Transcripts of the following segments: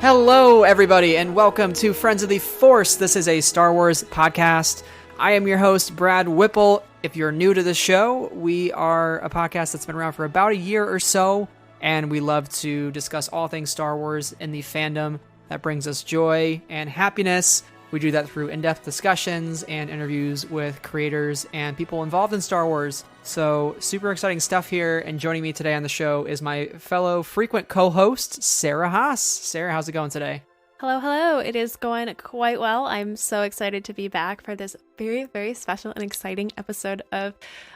Hello, everybody, and welcome to Friends of the Force. This is a Star Wars podcast. I am your host, Brad Whipple. If you're new to the show, we are a podcast that's been around for about a year or so, and we love to discuss all things Star Wars in the fandom that brings us joy and happiness. We do that through in-depth discussions and interviews with creators and people involved in Star Wars. So super exciting stuff here, and joining me today on the show is my fellow frequent co-host, Sarah Haas. Sarah, how's it going today? Hello. It is going quite well. I'm so excited to be back for this very, very special and exciting episode of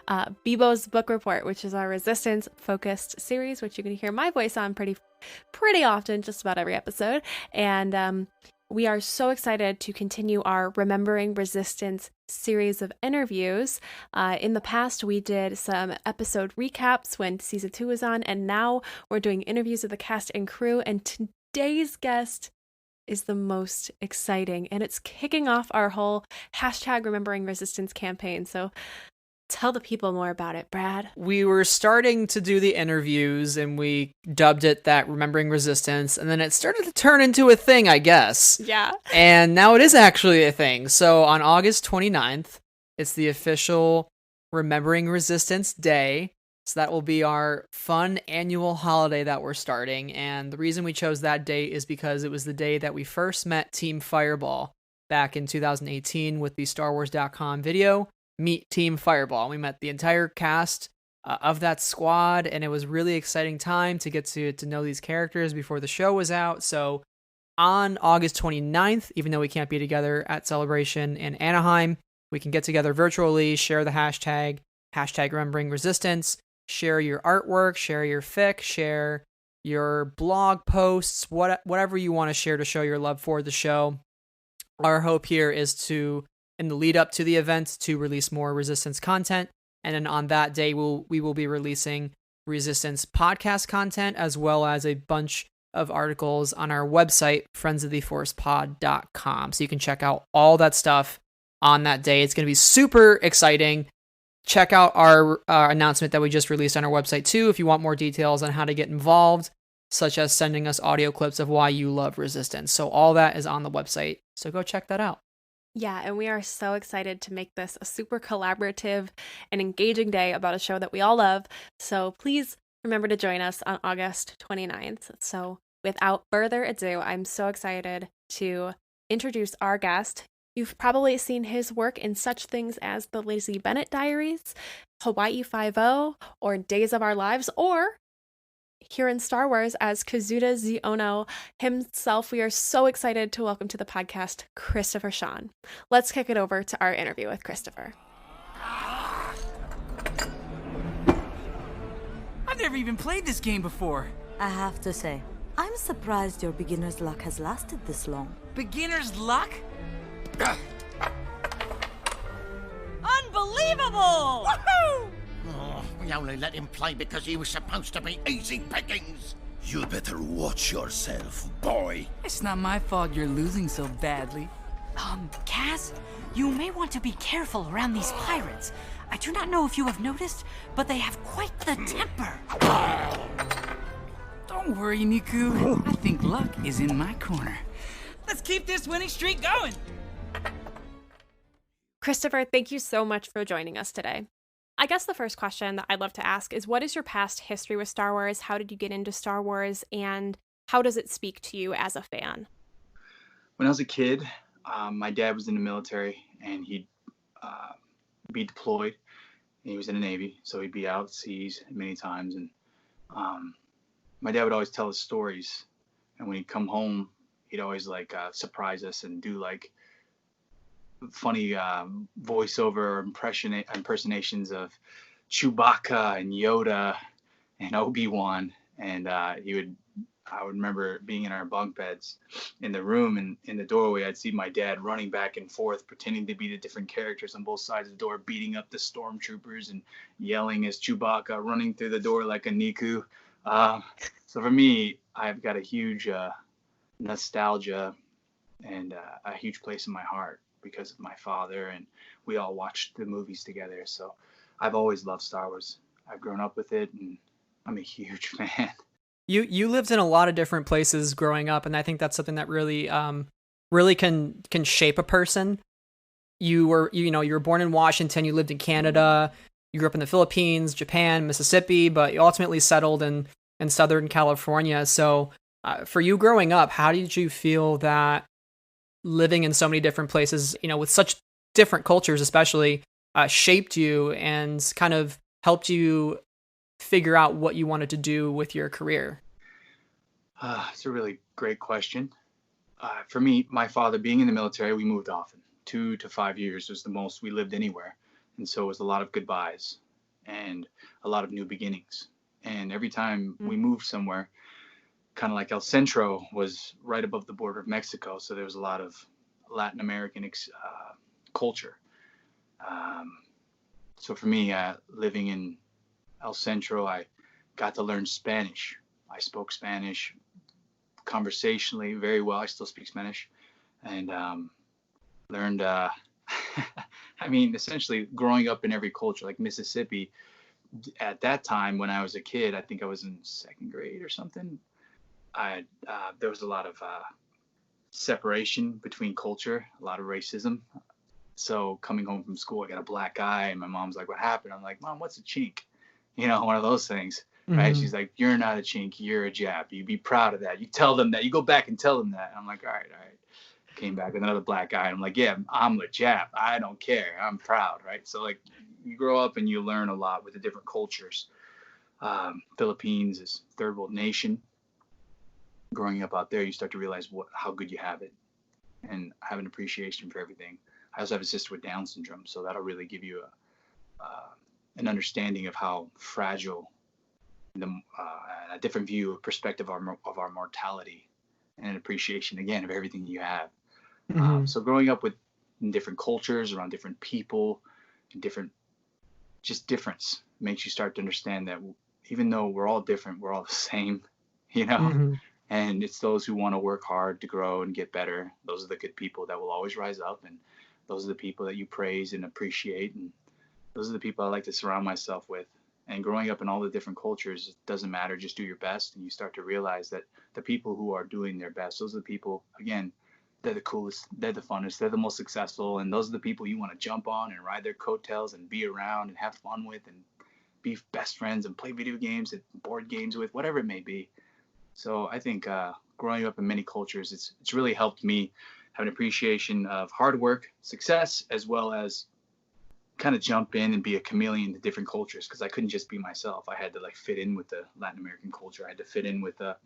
Bibo's Book Report, which is our Resistance-focused series, which you can hear my voice on pretty often, just about every episode. And we are so excited to continue our Remembering Resistance series of interviews. In the past, we did some episode recaps when season 2 was on, and now we're doing interviews of the cast and crew. And today's guest is the most exciting, and it's kicking off our whole hashtag Remembering Resistance campaign. So tell the people more about it, Brad. We were starting to do the interviews, and we dubbed it that Remembering Resistance, and then it started to turn into a thing, I guess. Yeah. And now it is actually a thing. So on August 29th, it's the official Remembering Resistance Day. So that will be our fun annual holiday that we're starting. And the reason we chose that date is because it was the day that we first met Team Fireball back in 2018 with the StarWars.com video, Meet Team Fireball. We met the entire cast of that squad, and it was a really exciting time to get to know these characters before the show was out. So on August 29th, even though we can't be together at Celebration in Anaheim, we can get together virtually, share the hashtag Remembering Resistance, share your artwork, share your fic, share your blog posts, whatever you want to share to show your love for the show. Our hope here is to, in the lead up to the event, to release more Resistance content. And then on that day, we will be releasing Resistance podcast content, as well as a bunch of articles on our website, friendsoftheforcepod.com. So you can check out all that stuff on that day. It's going to be super exciting. Check out our announcement that we just released on our website too if you want more details on how to get involved, such as sending us audio clips of why you love Resistance. So all that is on the website. So go check that out. Yeah, and we are so excited to make this a super collaborative and engaging day about a show that we all love. So please remember to join us on August 29th. So without further ado, I'm so excited to introduce our guest. You've probably seen his work in such things as the Lizzie Bennett Diaries, Hawaii Five-0, or Days of Our Lives, or here in Star Wars as Kazuda Xiono himself. We are so excited to welcome to the podcast Christopher Sean. Let's kick it over to our interview with Christopher. I've never even played this game before. I have to say, I'm surprised your beginner's luck has lasted this long. Beginner's luck? Unbelievable! Woohoo! Oh, we only let him play because he was supposed to be easy pickings. You better watch yourself, boy. It's not my fault you're losing so badly. Kaz, you may want to be careful around these pirates. I do not know if you have noticed, but they have quite the temper. Don't worry, Niku. I think luck is in my corner. Let's keep this winning streak going. Christopher, thank you so much for joining us today. I guess the first question that I'd love to ask is, what is your past history with Star Wars? How did you get into Star Wars, and how does it speak to you as a fan? When I was a kid, my dad was in the military, and he'd be deployed. And he was in the Navy, so he'd be out at seas many times. And my dad would always tell us stories. And when he'd come home, he'd always surprise us and do funny voiceover impersonations of Chewbacca and Yoda and Obi-Wan. And I would remember being in our bunk beds in the room, and in the doorway, I'd see my dad running back and forth, pretending to be the different characters on both sides of the door, beating up the stormtroopers and yelling as Chewbacca, running through the door like a Niku. So for me, I've got a huge nostalgia and a huge place in my heart because of my father, and we all watched the movies together. So I've always loved Star Wars. I've grown up with it, and I'm a huge fan. You lived in a lot of different places growing up, and I think that's something that really really can shape a person. You were born in Washington, you lived in Canada, you grew up in the Philippines, Japan, Mississippi, but you ultimately settled in Southern California. So for you growing up, how did you feel that living in so many different places, with such different cultures especially, shaped you and kind of helped you figure out what you wanted to do with your career? It's a really great question. For me, my father being in the military, we moved often. 2 to 5 years was the most we lived anywhere. And so it was a lot of goodbyes and a lot of new beginnings. And every time we moved somewhere, kind of like El Centro was right above the border of Mexico. So there was a lot of Latin American culture. So for me, living in El Centro, I got to learn Spanish. I spoke Spanish conversationally very well. I still speak Spanish, and learned. I mean, essentially, growing up in every culture, like Mississippi, at that time when I was a kid, I think I was in second grade or something. There was a lot of separation between culture, a lot of racism. So coming home from school, I got a black eye, and my mom's like, "What happened?" I'm like, "Mom, what's a chink?" One of those things, right? Mhm. She's like, "You're not a chink, you're a Jap. You be proud of that. You tell them that. You go back and tell them that." And I'm like, all right. Came back with another black eye. I'm like, yeah, I'm a Jap. I don't care. I'm proud, right? So like, you grow up and you learn a lot with the different cultures. Philippines is third world nation. Growing up out there, you start to realize how good you have it, and have an appreciation for everything. I also have a sister with Down syndrome, so that'll really give you an understanding of how fragile a different view, a perspective of our mortality, and an appreciation again of everything you have. Mhm. So growing up in different cultures, around different people, and difference makes you start to understand that even though we're all different, we're all the same, you know. Mhm. And it's those who want to work hard to grow and get better. Those are the good people that will always rise up, and those are the people that you praise and appreciate, and those are the people I like to surround myself with. And growing up in all the different cultures, it doesn't matter, just do your best. And you start to realize that the people who are doing their best, those are the people, again, they're the coolest, they're the funnest, they're the most successful. And those are the people you want to jump on and ride their coattails and be around and have fun with and be best friends and play video games and board games with, whatever it may be. So I think growing up in many cultures, it's really helped me have an appreciation of hard work, success, as well as kind of jump in and be a chameleon to different cultures, because I couldn't just be myself. I had to like fit in with the Latin American culture. I had to fit in with the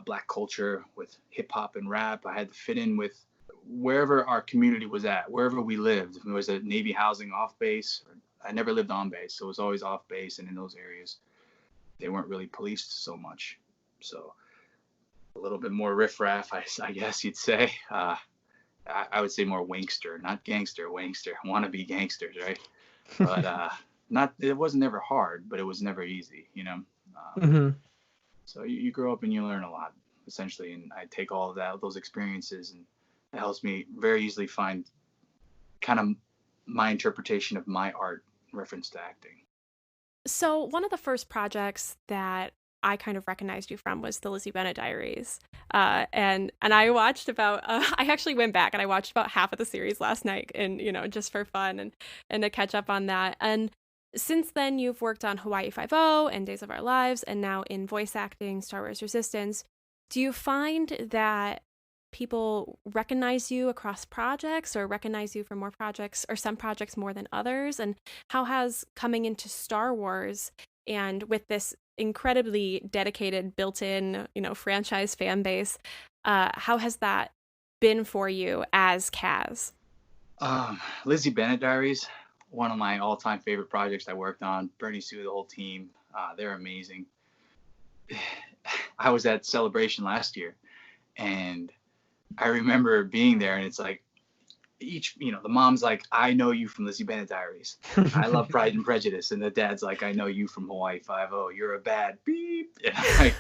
black culture, with hip hop and rap. I had to fit in with wherever our community was at, wherever we lived. If it was a Navy housing off base, I never lived on base, so it was always off base. And in those areas, they weren't really policed so much. So a little bit more riffraff, I guess you'd say. I would say more wankster, not gangster, wankster, wannabe gangsters, right? But not, it wasn't never hard, but it was never easy, you know. Mhm. So you grow up and you learn a lot, essentially, and I take all of that, those experiences, and it helps me very easily find kind of my interpretation of my art reference to acting. So one of the first projects that I kind of recognized you from was the Lizzie Bennet Diaries, and I watched about. I actually went back and I watched about half of the series last night, and just for fun and to catch up on that. And since then, you've worked on Hawaii Five-O and Days of Our Lives, and now in voice acting, Star Wars Resistance. Do you find that people recognize you across projects, or recognize you for more projects, or some projects more than others? And how has coming into Star Wars, and with this incredibly dedicated built-in franchise fan base, how has that been for you as Kaz? Lizzie Bennet Diaries, one of my all-time favorite projects I worked on. Bernie Sue, the whole team, they're amazing. I was at Celebration last year, and I remember being there, and it's like the mom's like, "I know you from Lizzie Bennet Diaries. I love Pride and Prejudice," and the dad's like, "I know you from Hawaii Five-O. You're a bad beep." And like,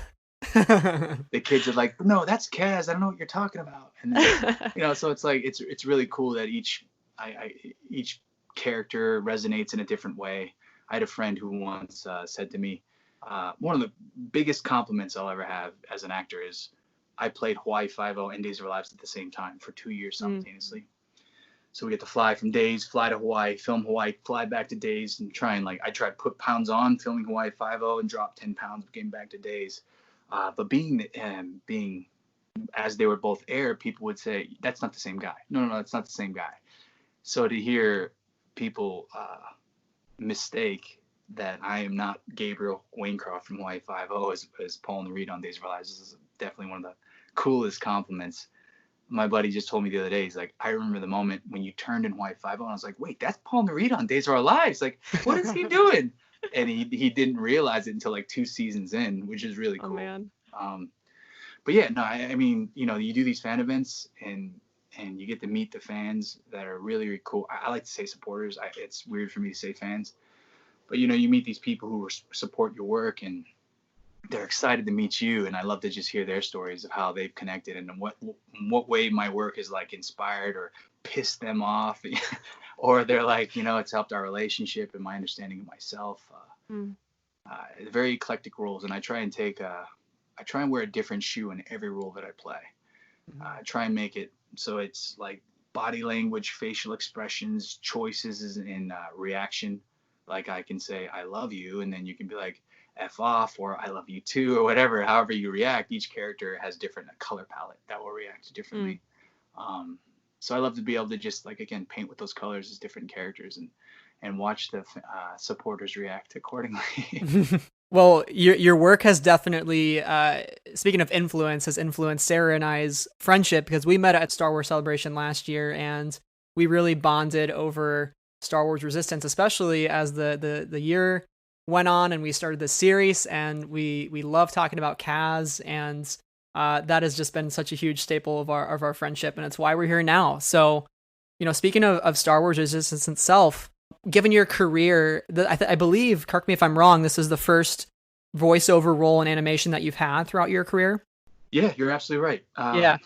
the kids are like, "No, that's Kaz. I don't know what you're talking about." And then, so it's like it's really cool that each character resonates in a different way. I had a friend who once said to me, one of the biggest compliments I'll ever have as an actor is I played Hawaii Five-0 and Days of Our Lives at the same time for 2 years simultaneously. So we get to fly from Days, fly to Hawaii, film Hawaii, fly back to Days, and try and like I tried to put pounds on filming Hawaii Five-0 and drop 10 pounds, getting back to Days. But being as they were both aired, people would say that's not the same guy. No, that's not the same guy. So to hear people mistake that I am not Gabriel Wayncroft from Hawaii Five-0 as Paul and Reed on Days of Our Lives, this is definitely one of the coolest compliments. My buddy just told me the other day, he's like, I remember the moment when you turned in Hawaii Five-0, and I was like, wait, that's Paul Reed on Days of Our Lives. Like, what is he doing? And he didn't realize it until like 2 seasons in, which is really cool. Oh, man. But yeah, no, I mean, you know, you do these fan events and you get to meet the fans that are really, really cool. I like to say supporters. It's weird for me to say fans. But, you know, you meet these people who support your work and they're excited to meet you. And I love to just hear their stories of how they've connected and what way my work is like inspired or pissed them off. Or they're like, you know, it's helped our relationship and my understanding of myself. Very eclectic roles. And I try and wear a different shoe in every role that I play. I try and make it so it's like body language, facial expressions, choices and reaction. Like I can say, I love you. And then you can be like, F off, or I love you too, or whatever. However you react, each character has different color palette that will react differently. So I love to be able to just like, again, paint with those colors as different characters and watch the supporters react accordingly. Well, your work has definitely, speaking of influence, has influenced Sarah and I's friendship because we met at Star Wars Celebration last year and we really bonded over Star Wars Resistance, especially as the year went on and we started this series, and we love talking about Kaz, and that has just been such a huge staple of our friendship, and it's why we're here now. So, you know, speaking of Star Wars Resistance itself, given your career, I believe, correct me if I'm wrong, this is the first voiceover role in animation that you've had throughout your career? Yeah, you're absolutely right. Yeah.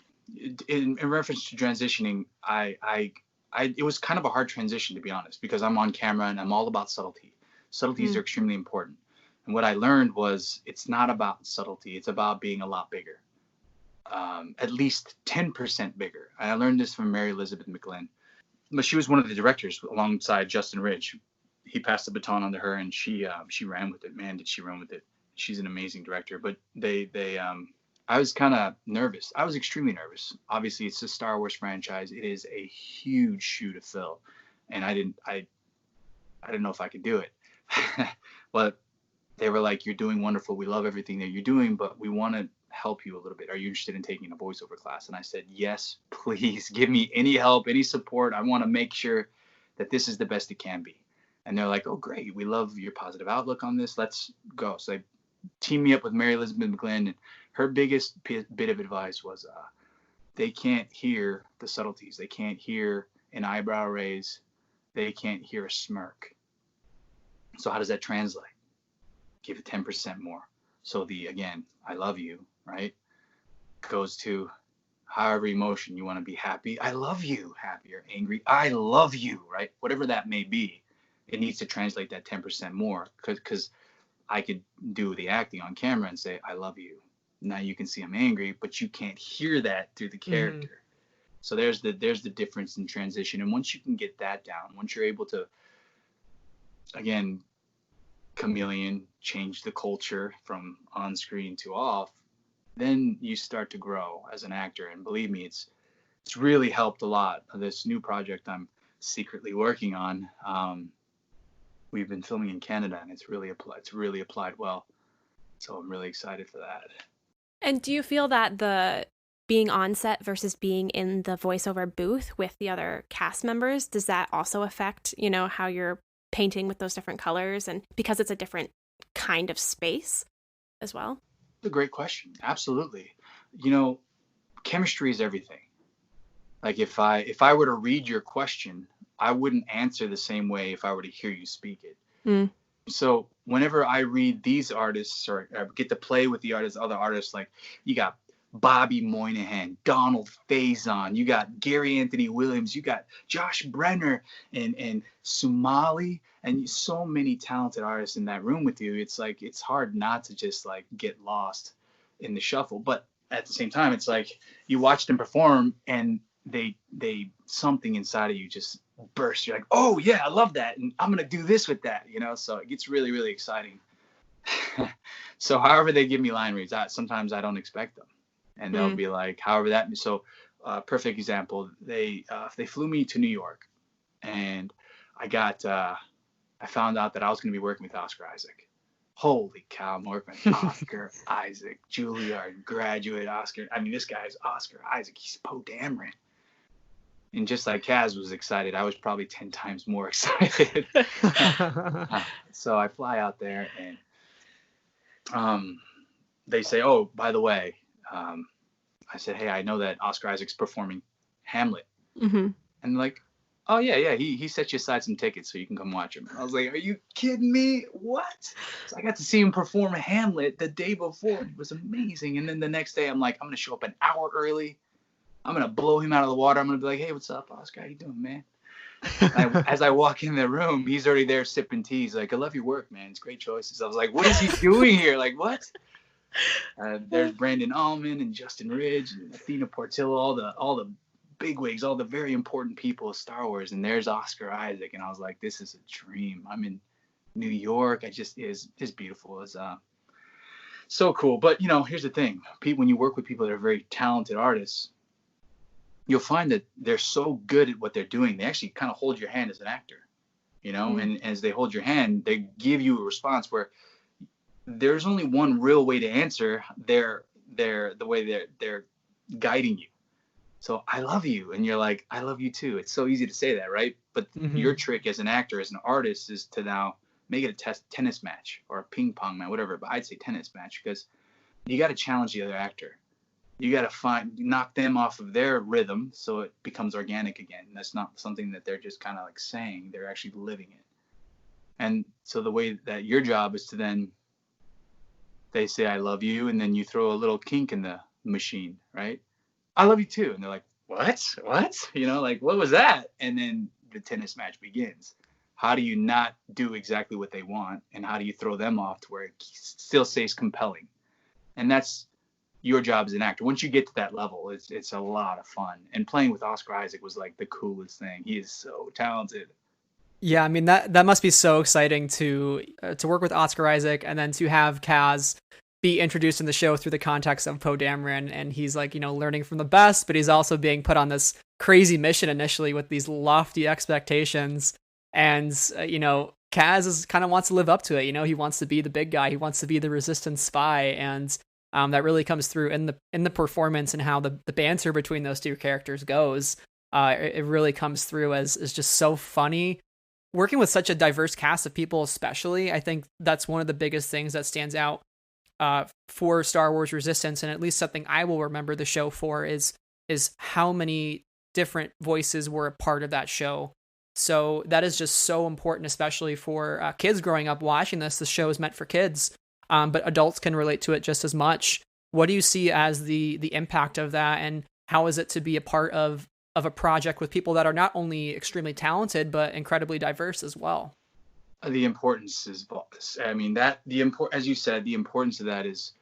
In reference to transitioning, it was kind of a hard transition, to be honest, because I'm on camera and I'm all about subtlety. Subtleties are extremely important. And what I learned was it's not about subtlety. It's about being a lot bigger, at least 10% bigger. And I learned this from Mary Elizabeth McGlynn. But she was one of the directors alongside Justin Ridge. He passed the baton on to her, and she ran with it. Man, did she run with it. She's an amazing director. But I was kind of nervous. I was extremely nervous. Obviously, it's a Star Wars franchise. It is a huge shoe to fill. And I didn't know if I could do it. But they were like, you're doing wonderful. We love everything that you're doing, but we want to help you a little bit. Are you interested in taking a voiceover class? And I said, yes, please give me any help, any support. I want to make sure that this is the best it can be. And they're like, oh, great. We love your positive outlook on this. Let's go. So they teamed me up with Mary Elizabeth McGlynn. And her biggest bit of advice was they can't hear the subtleties. They can't hear an eyebrow raise. They can't hear a smirk. So how does that translate? Give it 10% more. So again, I love you, right? Goes to however emotion you want to be happy. I love you. Happy or angry. I love you, right? Whatever that may be, it needs to translate that 10% more because I could do the acting on camera and say, I love you. Now you can see I'm angry, but you can't hear that through the character. So there's the difference in transition. And once you can get that down, once you're able to, again, chameleon, change the culture from on screen to off, then you start to grow as an actor. And believe me, it's really helped a lot. This new project I'm secretly working on, we've been filming in Canada, and it's really applied well. So I'm really excited for that. And do you feel that the being on set versus being in the voiceover booth with the other cast members, does that also affect, you know, how you're painting with those different colors, and because it's a different kind of space as well? That's a great question. Absolutely. You know, chemistry is everything. Like if I were to read your question, I wouldn't answer the same way if I were to hear you speak it. So whenever I read these artists or get to play with the artists, other artists, like you got Bobby Moynihan, Donald Faison, you got Gary Anthony Williams, you got Josh Brenner and Sumali, and so many talented artists in that room with you. It's like, it's hard not to just like get lost in the shuffle. But at the same time, it's like you watch them perform and they something inside of you just bursts. You're like, oh yeah, I love that, and I'm gonna do this with that, you know. So it gets really, really exciting. So however they give me line reads, sometimes I don't expect them, and they'll be like, however that. So perfect example, they flew me to New York, and I found out that I was going to be working with Oscar Isaac. Holy cow, I'm working with Oscar Isaac, Juilliard graduate Oscar. I mean, this guy is Oscar Isaac. He's Poe Dameron. And just like Kaz was excited, I was probably 10 times more excited. So I fly out there, and they say, oh, by the way, I said, hey, I know that Oscar Isaac's performing Hamlet. Mm-hmm. And like, oh, yeah, he set you aside some tickets so you can come watch him. I was like, are you kidding me? What? So I got to see him perform Hamlet the day before. It was amazing. And then the next day, I'm like, I'm going to show up an hour early. I'm going to blow him out of the water. I'm going to be like, hey, what's up, Oscar? How you doing, man? As I walk in the room, he's already there sipping tea. He's like, I love your work, man. It's great choices. I was like, what is he doing here? Like, what? There's Brandon Allman and Justin Ridge and Athena Portillo, all the bigwigs, all the very important people of Star Wars. And there's Oscar Isaac. And I was like, this is a dream. I'm in New York. It's beautiful. It's so cool. But, you know, here's the thing. When you work with people that are very talented artists, you'll find that they're so good at what they're doing. They actually kind of hold your hand as an actor, you know, and as they hold your hand, they give you a response where there's only one real way to answer the way they're guiding you. So I love you. And you're like, I love you too. It's so easy to say that, right? But your trick as an actor, as an artist, is to now make it a tennis match or a ping pong match, whatever. But I'd say tennis match, because you got to challenge the other actor. You got to knock them off of their rhythm so it becomes organic again. That's not something that they're just kind of like saying, they're actually living it. And so the way that your job is to then, they say, I love you. And then you throw a little kink in the machine, right? I love you too. And they're like, what? You know, like, what was that? And then the tennis match begins. How do you not do exactly what they want? And how do you throw them off to where it still stays compelling? And that's your job as an actor. Once you get to that level, it's a lot of fun. And playing with Oscar Isaac was like the coolest thing. He is so talented. Yeah, I mean, that must be so exciting to work with Oscar Isaac, and then to have Kaz be introduced in the show through the context of Poe Dameron, and he's like, you know, learning from the best, but he's also being put on this crazy mission initially with these lofty expectations. And you know, Kaz kind of wants to live up to it. You know, he wants to be the big guy. He wants to be the Resistance spy, and that really comes through in the performance and how the banter between those two characters goes. It really comes through as just so funny. Working with such a diverse cast of people, especially, I think that's one of the biggest things that stands out for Star Wars Resistance, and at least something I will remember the show for is how many different voices were a part of that show. So that is just so important, especially for kids growing up watching this. The show is meant for kids, but adults can relate to it just as much. What do you see as the impact of that, and how is it to be a part of a project with people that are not only extremely talented, but incredibly diverse as well? The importance is, I mean, as you said, the importance of that is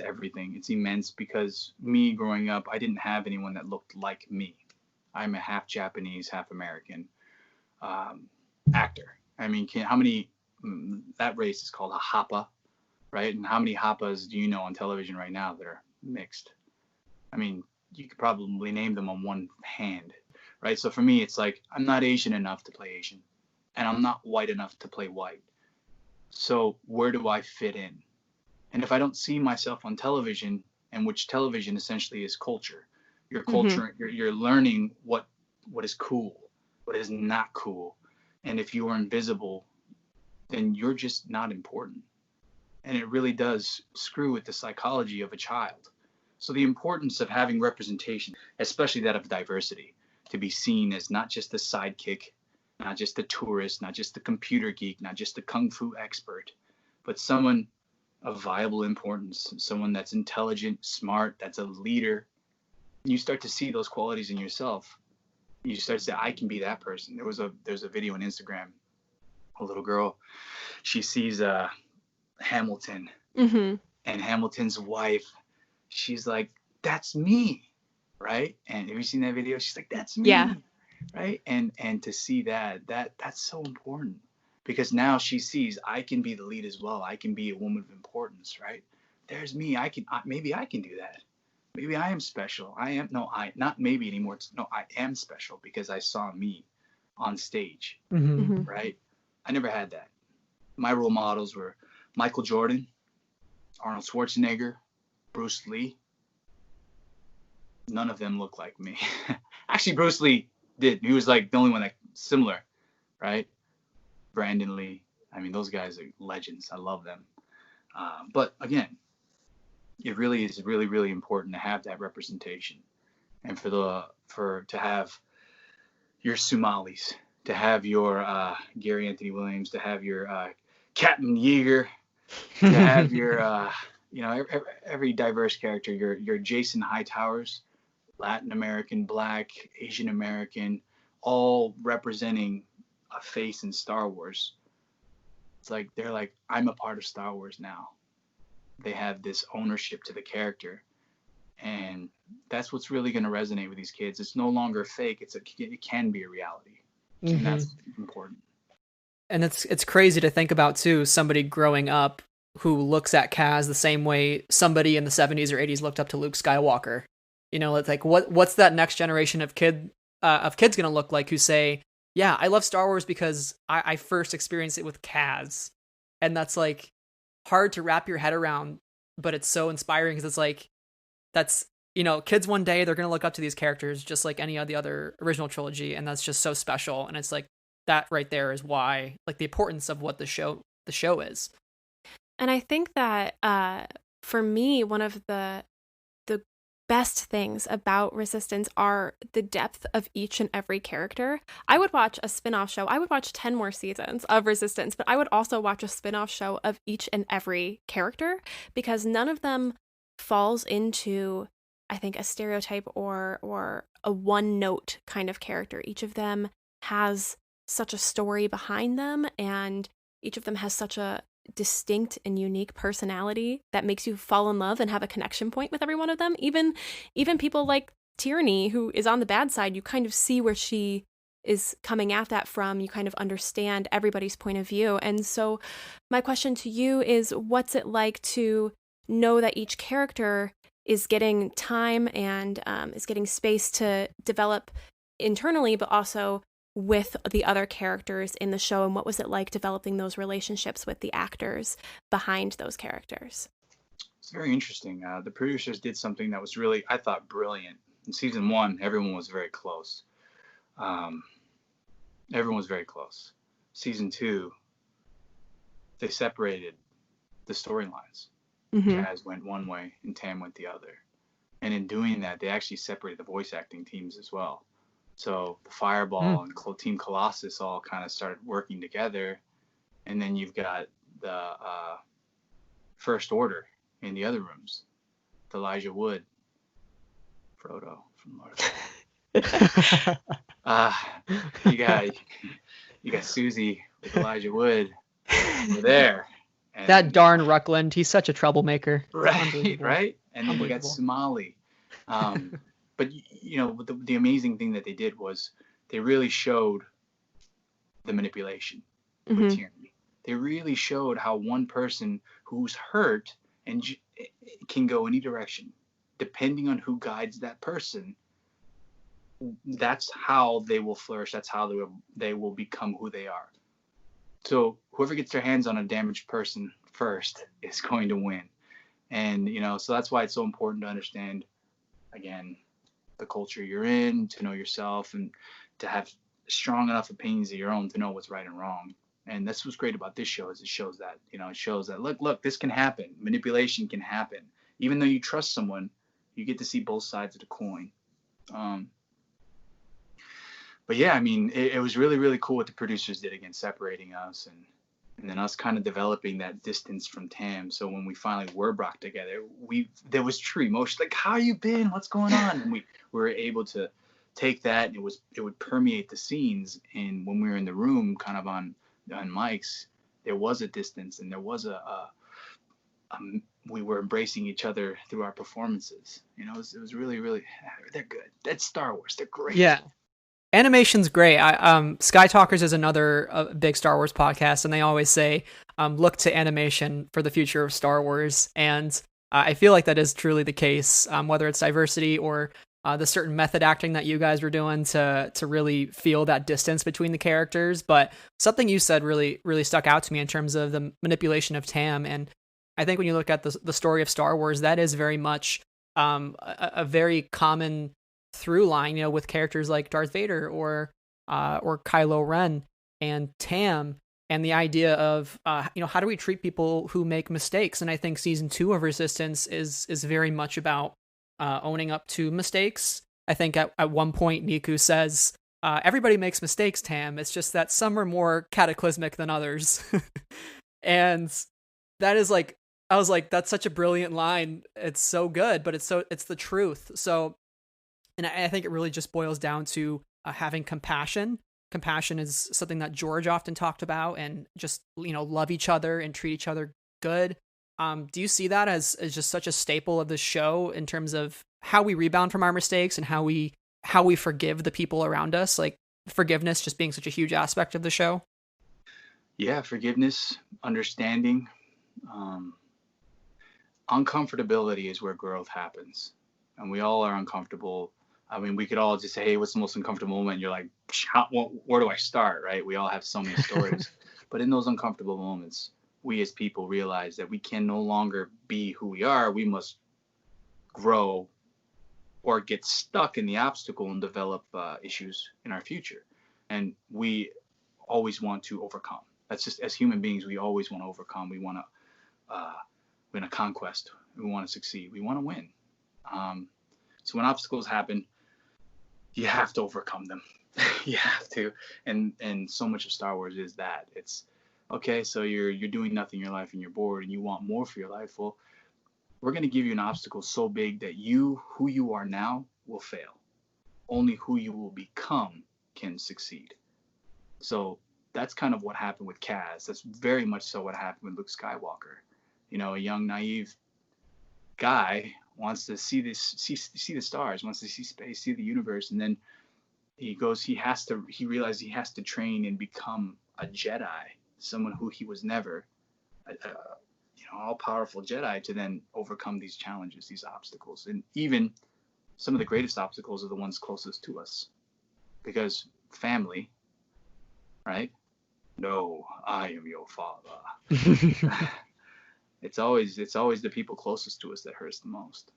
everything. It's immense, because me growing up, I didn't have anyone that looked like me. I'm a half Japanese, half American actor. I mean, that race is called a Hapa, right? And how many Hapas do you know on television right now that are mixed? I mean, you could probably name them on one hand, right? So for me, it's like, I'm not Asian enough to play Asian, and I'm not white enough to play white. So where do I fit in? And if I don't see myself on television, and which television essentially is culture, your culture, you're learning what is cool, what is not cool. And if you are invisible, then you're just not important. And it really does screw with the psychology of a child. So the importance of having representation, especially that of diversity, to be seen as not just the sidekick, not just the tourist, not just the computer geek, not just the kung fu expert, but someone of viable importance, someone that's intelligent, smart, that's a leader. You start to see those qualities in yourself. You start to say, I can be that person. There's a video on Instagram, a little girl, she sees Hamilton, Mm-hmm. and Hamilton's wife, she's like, that's me, right? And have you seen that video? She's like, that's me, Yeah. right? And to see that's so important, because now she sees, I can be the lead as well. I can be a woman of importance, right? There's me. Maybe I can do that. Maybe I am special. Not maybe anymore. No, I am special because I saw me on stage, Mm-hmm. right? I never had that. My role models were Michael Jordan, Arnold Schwarzenegger, Bruce Lee. None of them look like me. Actually, Bruce Lee did. He was like the only one that similar, right? Brandon Lee. I mean, those guys are legends. I love them. But again, it really is really, really important to have that representation, and to have your Somalis, to have your Gary Anthony Williams, to have your Captain Yeager, to have your every diverse character, your Jason Hightowers, Latin American, Black, Asian American, all representing a face in Star Wars. It's like they're like, I'm a part of Star Wars now. They have this ownership to the character, and that's what's really going to resonate with these kids. It's no longer fake. It can be a reality, and that's important. And it's crazy to think about too. Somebody growing up who looks at Kaz the same way somebody in the 70s or 80s looked up to Luke Skywalker. You know, it's like what's that next generation of kids going to look like who say, yeah, I love Star Wars because I first experienced it with Kaz, and that's like hard to wrap your head around, but it's so inspiring because it's like that's, you know, kids one day they're going to look up to these characters just like any of the other original trilogy, and that's just so special. And it's like that right there is why, like, the importance of what the show is. And I think that for me, one of the best things about Resistance are the depth of each and every character. I would watch a spin-off show. I would watch 10 more seasons of Resistance, but I would also watch a spin-off show of each and every character, because none of them falls into, I think, a stereotype or a one-note kind of character. Each of them has such a story behind them, and each of them has such a distinct and unique personality that makes you fall in love and have a connection point with every one of them. Even people like Tierney, who is on the bad side, you kind of see where she is coming at that from. You kind of understand everybody's point of view. And so my question to you is, what's it like to know that each character is getting time and is getting space to develop internally, but also with the other characters in the show? And what was it like developing those relationships with the actors behind those characters? It's very interesting. The producers did something that was really, I thought, brilliant. In season 1, everyone was very close. Everyone was very close. Season 2, they separated the storylines. Kaz went one way and Tam went the other. And in doing that, they actually separated the voice acting teams as well. So the Fireball and Team Colossus all kind of started working together. And then you've got the First Order in the other rooms. Elijah Wood, Frodo from Lord of the you got Susie with Elijah Wood over there. And that darn Ruckland, he's such a troublemaker. Right? And then you got Somali. But, you know, the amazing thing that they did was they really showed the manipulation with Tierney. They really showed how one person who's hurt and can go any direction, depending on who guides that person. That's how they will flourish. That's how they will become who they are. So whoever gets their hands on a damaged person first is going to win. And, you know, so that's why it's so important to understand, again, the culture you're in, to know yourself, and to have strong enough opinions of your own to know what's right and wrong. And that's what's great about this show, is it shows that, you know, it shows that, look, this can happen. Manipulation can happen. Even though you trust someone, you get to see both sides of the coin. But yeah, I mean, it was really, really cool what the producers did, again, separating us and then us kind of developing that distance from Tam. So when we finally were brought together, there was true emotion, like, how you been? What's going on? And we were able to take that, and it would permeate the scenes. And when we were in the room, kind of on mics, there was a distance, and there was we were embracing each other through our performances. You know, it was really, really, they're good. That's Star Wars. They're great. Yeah. Animation's great. Sky Talkers is another big Star Wars podcast, and they always say, look to animation for the future of Star Wars. And I feel like that is truly the case, whether it's diversity or the certain method acting that you guys were doing to really feel that distance between the characters. But something you said really, really stuck out to me in terms of the manipulation of Tam. And I think when you look at the story of Star Wars, that is very much a very common through line, you know, with characters like Darth Vader or Kylo Ren and Tam, and the idea of you know, how do we treat people who make mistakes? And I think season 2 of Resistance is very much about owning up to mistakes. I think at one point Niku says, everybody makes mistakes, Tam. It's just that some are more cataclysmic than others. And that is like, I was like, that's such a brilliant line. It's so good, but it's the truth. So, and I think it really just boils down to having compassion. Compassion is something that George often talked about, and just, you know, love each other and treat each other good. Do you see that as just such a staple of the show in terms of how we rebound from our mistakes and how we forgive the people around us? Like forgiveness just being such a huge aspect of the show. Yeah, forgiveness, understanding, uncomfortability is where growth happens, and we all are uncomfortable. I mean, we could all just say, hey, what's the most uncomfortable moment? You're like, where do I start, right? We all have so many stories. But in those uncomfortable moments, we as people realize that we can no longer be who we are. We must grow or get stuck in the obstacle and develop issues in our future. And we always want to overcome. That's just, as human beings, we always want to overcome. We want to win a conquest. We want to succeed. We want to win. So when obstacles happen, you have to overcome them. You have to. And so much of Star Wars is that. It's, okay, so you're doing nothing in your life and you're bored and you want more for your life. Well, we're going to give you an obstacle so big that who you are now, will fail. Only who you will become can succeed. So that's kind of what happened with Kaz. That's very much so what happened with Luke Skywalker. You know, a young, naive guy wants to see the stars, wants to see space, see the universe, and then he realizes he has to train and become a Jedi, someone who he was never, all-powerful Jedi, to then overcome these challenges, these obstacles. And even some of the greatest obstacles are the ones closest to us, because family, right? No, I am your father. It's always the people closest to us that hurt us the most.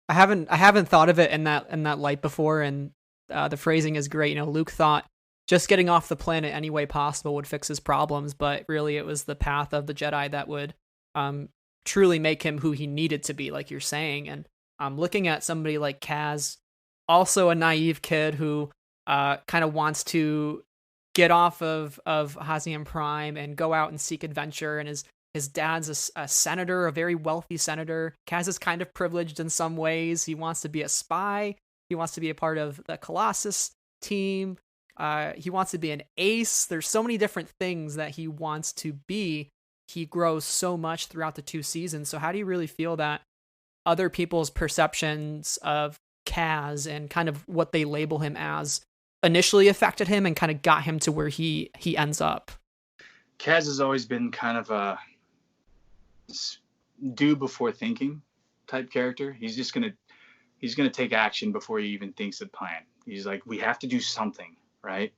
I haven't thought of it in that light before, and the phrasing is great. You know, Luke thought just getting off the planet any way possible would fix his problems, but really it was the path of the Jedi that would truly make him who he needed to be, like you're saying. And looking at somebody like Kaz, also a naive kid who kind of wants to get off of Haziam Prime and go out and seek adventure, and his dad's a senator, a very wealthy senator. Kaz is kind of privileged in some ways. He wants to be a spy. He wants to be a part of the Colossus team. He wants to be an ace. There's so many different things that he wants to be. He grows so much throughout the 2 seasons. So how do you really feel that other people's perceptions of Kaz and kind of what they label him as initially affected him and kind of got him to where he ends up? Kaz has always been kind of a do before thinking type character. He's gonna take action before he even thinks of plan. He's like, we have to do something, right?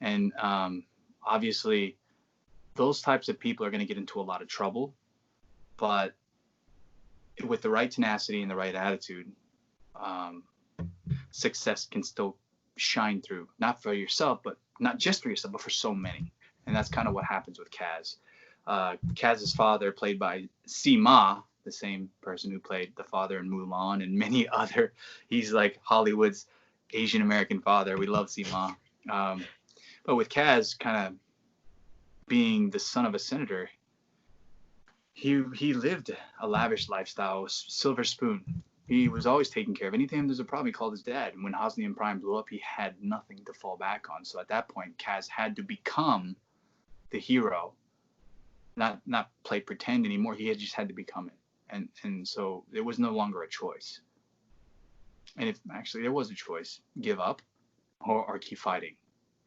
And obviously those types of people are going to get into a lot of trouble, but with the right tenacity and the right attitude, success can still shine through, not for yourself, but not just for yourself, but for so many. And that's kind of what happens with Kaz. Kaz's father, played by Sima, the same person who played the father in Mulan and many other, he's like Hollywood's Asian American father. We love Sima. But with Kaz, kind of being the son of a senator, he lived a lavish lifestyle, silver spoon. He was always taken care of. Anytime there's a problem, he called his dad. And when Hosnian Prime blew up, he had nothing to fall back on. So at that point, Kaz had to become the hero, not play pretend anymore. He just had to become it. And so there was no longer a choice. And if actually there was a choice, give up or keep fighting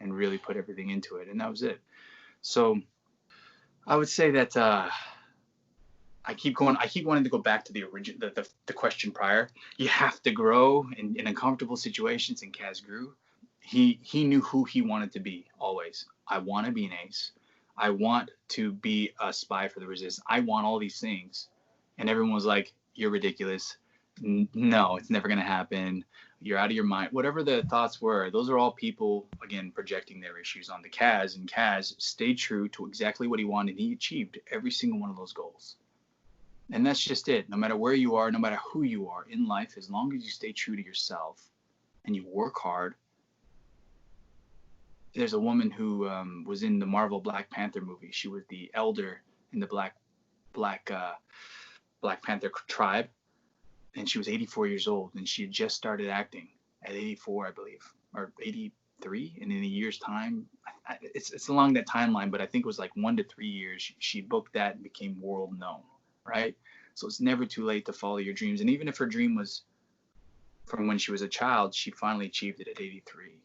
and really put everything into it. And that was it. So I would say that I keep wanting to go back to the original, the question prior. You have to grow in uncomfortable situations, and Kaz grew. He knew who he wanted to be always. I want to be an ace. I want to be a spy for the resistance. I want all these things. And everyone was like, you're ridiculous. No, it's never going to happen. You're out of your mind. Whatever the thoughts were, those are all people, again, projecting their issues onto Kaz. And Kaz stayed true to exactly what he wanted. He achieved every single one of those goals. And that's just it. No matter where you are, no matter who you are in life, as long as you stay true to yourself and you work hard. There's a woman who was in the Marvel Black Panther movie. She was the elder in the Black Panther tribe. And she was 84 years old, and she had just started acting at 84, I believe, or 83. And in a year's time, it's along that timeline, but I think it was like 1 to 3 years, she booked that and became world known, right? So it's never too late to follow your dreams. And even if her dream was from when she was a child, she finally achieved it at 83.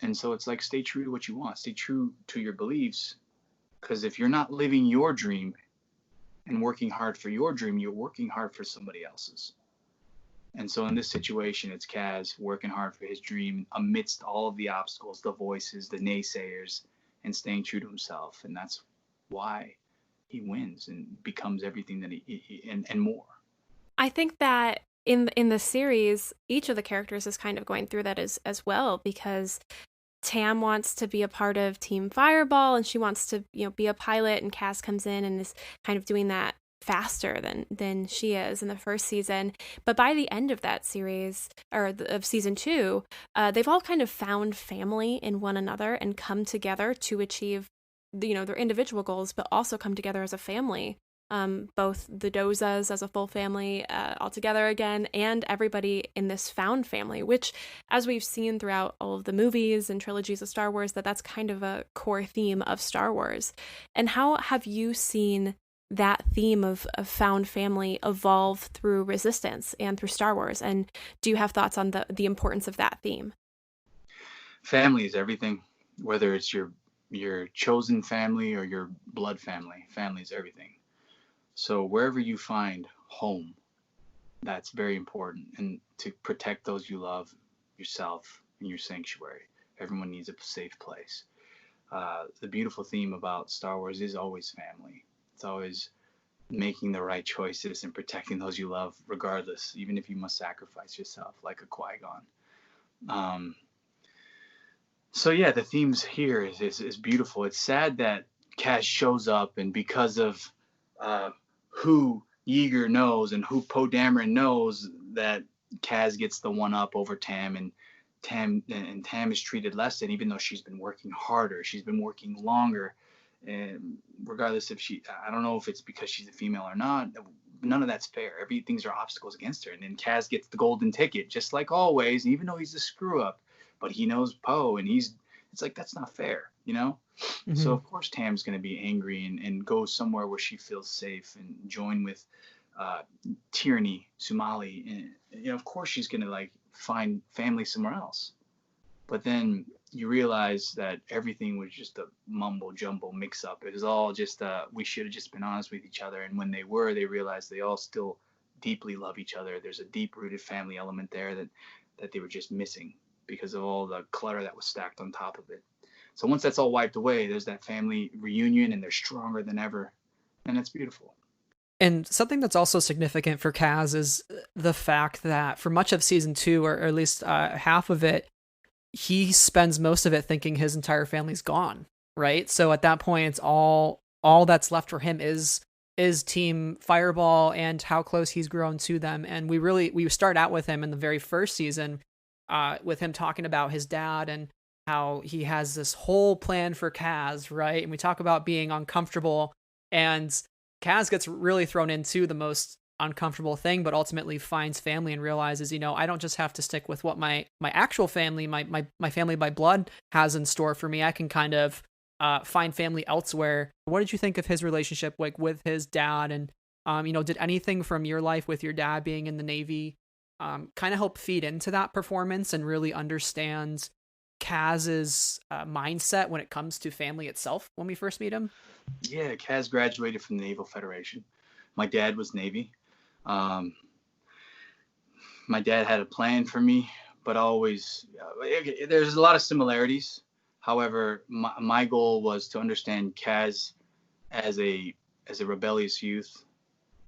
And so it's like, stay true to what you want, stay true to your beliefs, because if you're not living your dream and working hard for your dream, you're working hard for somebody else's. And so in this situation, it's Kaz working hard for his dream amidst all of the obstacles, the voices, the naysayers, and staying true to himself. And that's why he wins and becomes everything that he and more. I think that in the series, each of the characters is kind of going through that as well, because Tam wants to be a part of Team Fireball, and she wants to, be a pilot, and Cass comes in and is kind of doing that faster than she is in the first season. But by the end of that series, of season 2, they've all kind of found family in one another and come together to achieve, their individual goals, but also come together as a family. Both the Dozas as a full family all together again, and everybody in this found family, which, as we've seen throughout all of the movies and trilogies of Star Wars, that's kind of a core theme of Star Wars. And how have you seen that theme of found family evolve through Resistance and through Star Wars? And do you have thoughts on the importance of that theme? Family is everything, whether it's your chosen family or your blood family. Family is everything. So wherever you find home, that's very important. And to protect those you love, yourself, and your sanctuary. Everyone needs a safe place. The beautiful theme about Star Wars is always family. It's always making the right choices and protecting those you love, regardless, even if you must sacrifice yourself, like a Qui-Gon. So yeah, the themes here is beautiful. It's sad that Kaz shows up, and because of who Yeager knows and who Poe Dameron knows, that Kaz gets the one up over Tam, and Tam is treated less than, even though she's been working harder, she's been working longer, and regardless if I don't know if it's because she's a female or not, none of that's fair. Everything's are obstacles against her, and then Kaz gets the golden ticket, just like always, even though he's a screw up, but he knows Poe, and it's like, that's not fair, Mm-hmm. So of course Tam's going to be angry and go somewhere where she feels safe and join with Tyranny, Sumali, and of course she's going to find family somewhere else. But then you realize that everything was just a mumbo jumbo mix up. It was all just we should have just been honest with each other, and when they realized they all still deeply love each other. There's a deep rooted family element there that they were just missing because of all the clutter that was stacked on top of it. So once that's all wiped away, there's that family reunion, and they're stronger than ever. And it's beautiful. And something that's also significant for Kaz is the fact that for much of season 2, or at least half of it, he spends most of it thinking his entire family's gone, right? So at that point, it's all that's left for him is Team Fireball and how close he's grown to them. And we start out with him in the very first season, with him talking about his dad and how he has this whole plan for Kaz, right? And we talk about being uncomfortable, and Kaz gets really thrown into the most uncomfortable thing, but ultimately finds family and realizes, I don't just have to stick with what my actual family, my family by blood has in store for me. I can kind of find family elsewhere. What did you think of his relationship like with his dad? And did anything from your life with your dad being in the Navy kind of help feed into that performance and really understand Kaz's mindset when it comes to family itself when we first meet him? Yeah, Kaz graduated from the Naval Federation. My dad was Navy. My dad had a plan for me, but always there's a lot of similarities. However, my goal was to understand Kaz as a rebellious youth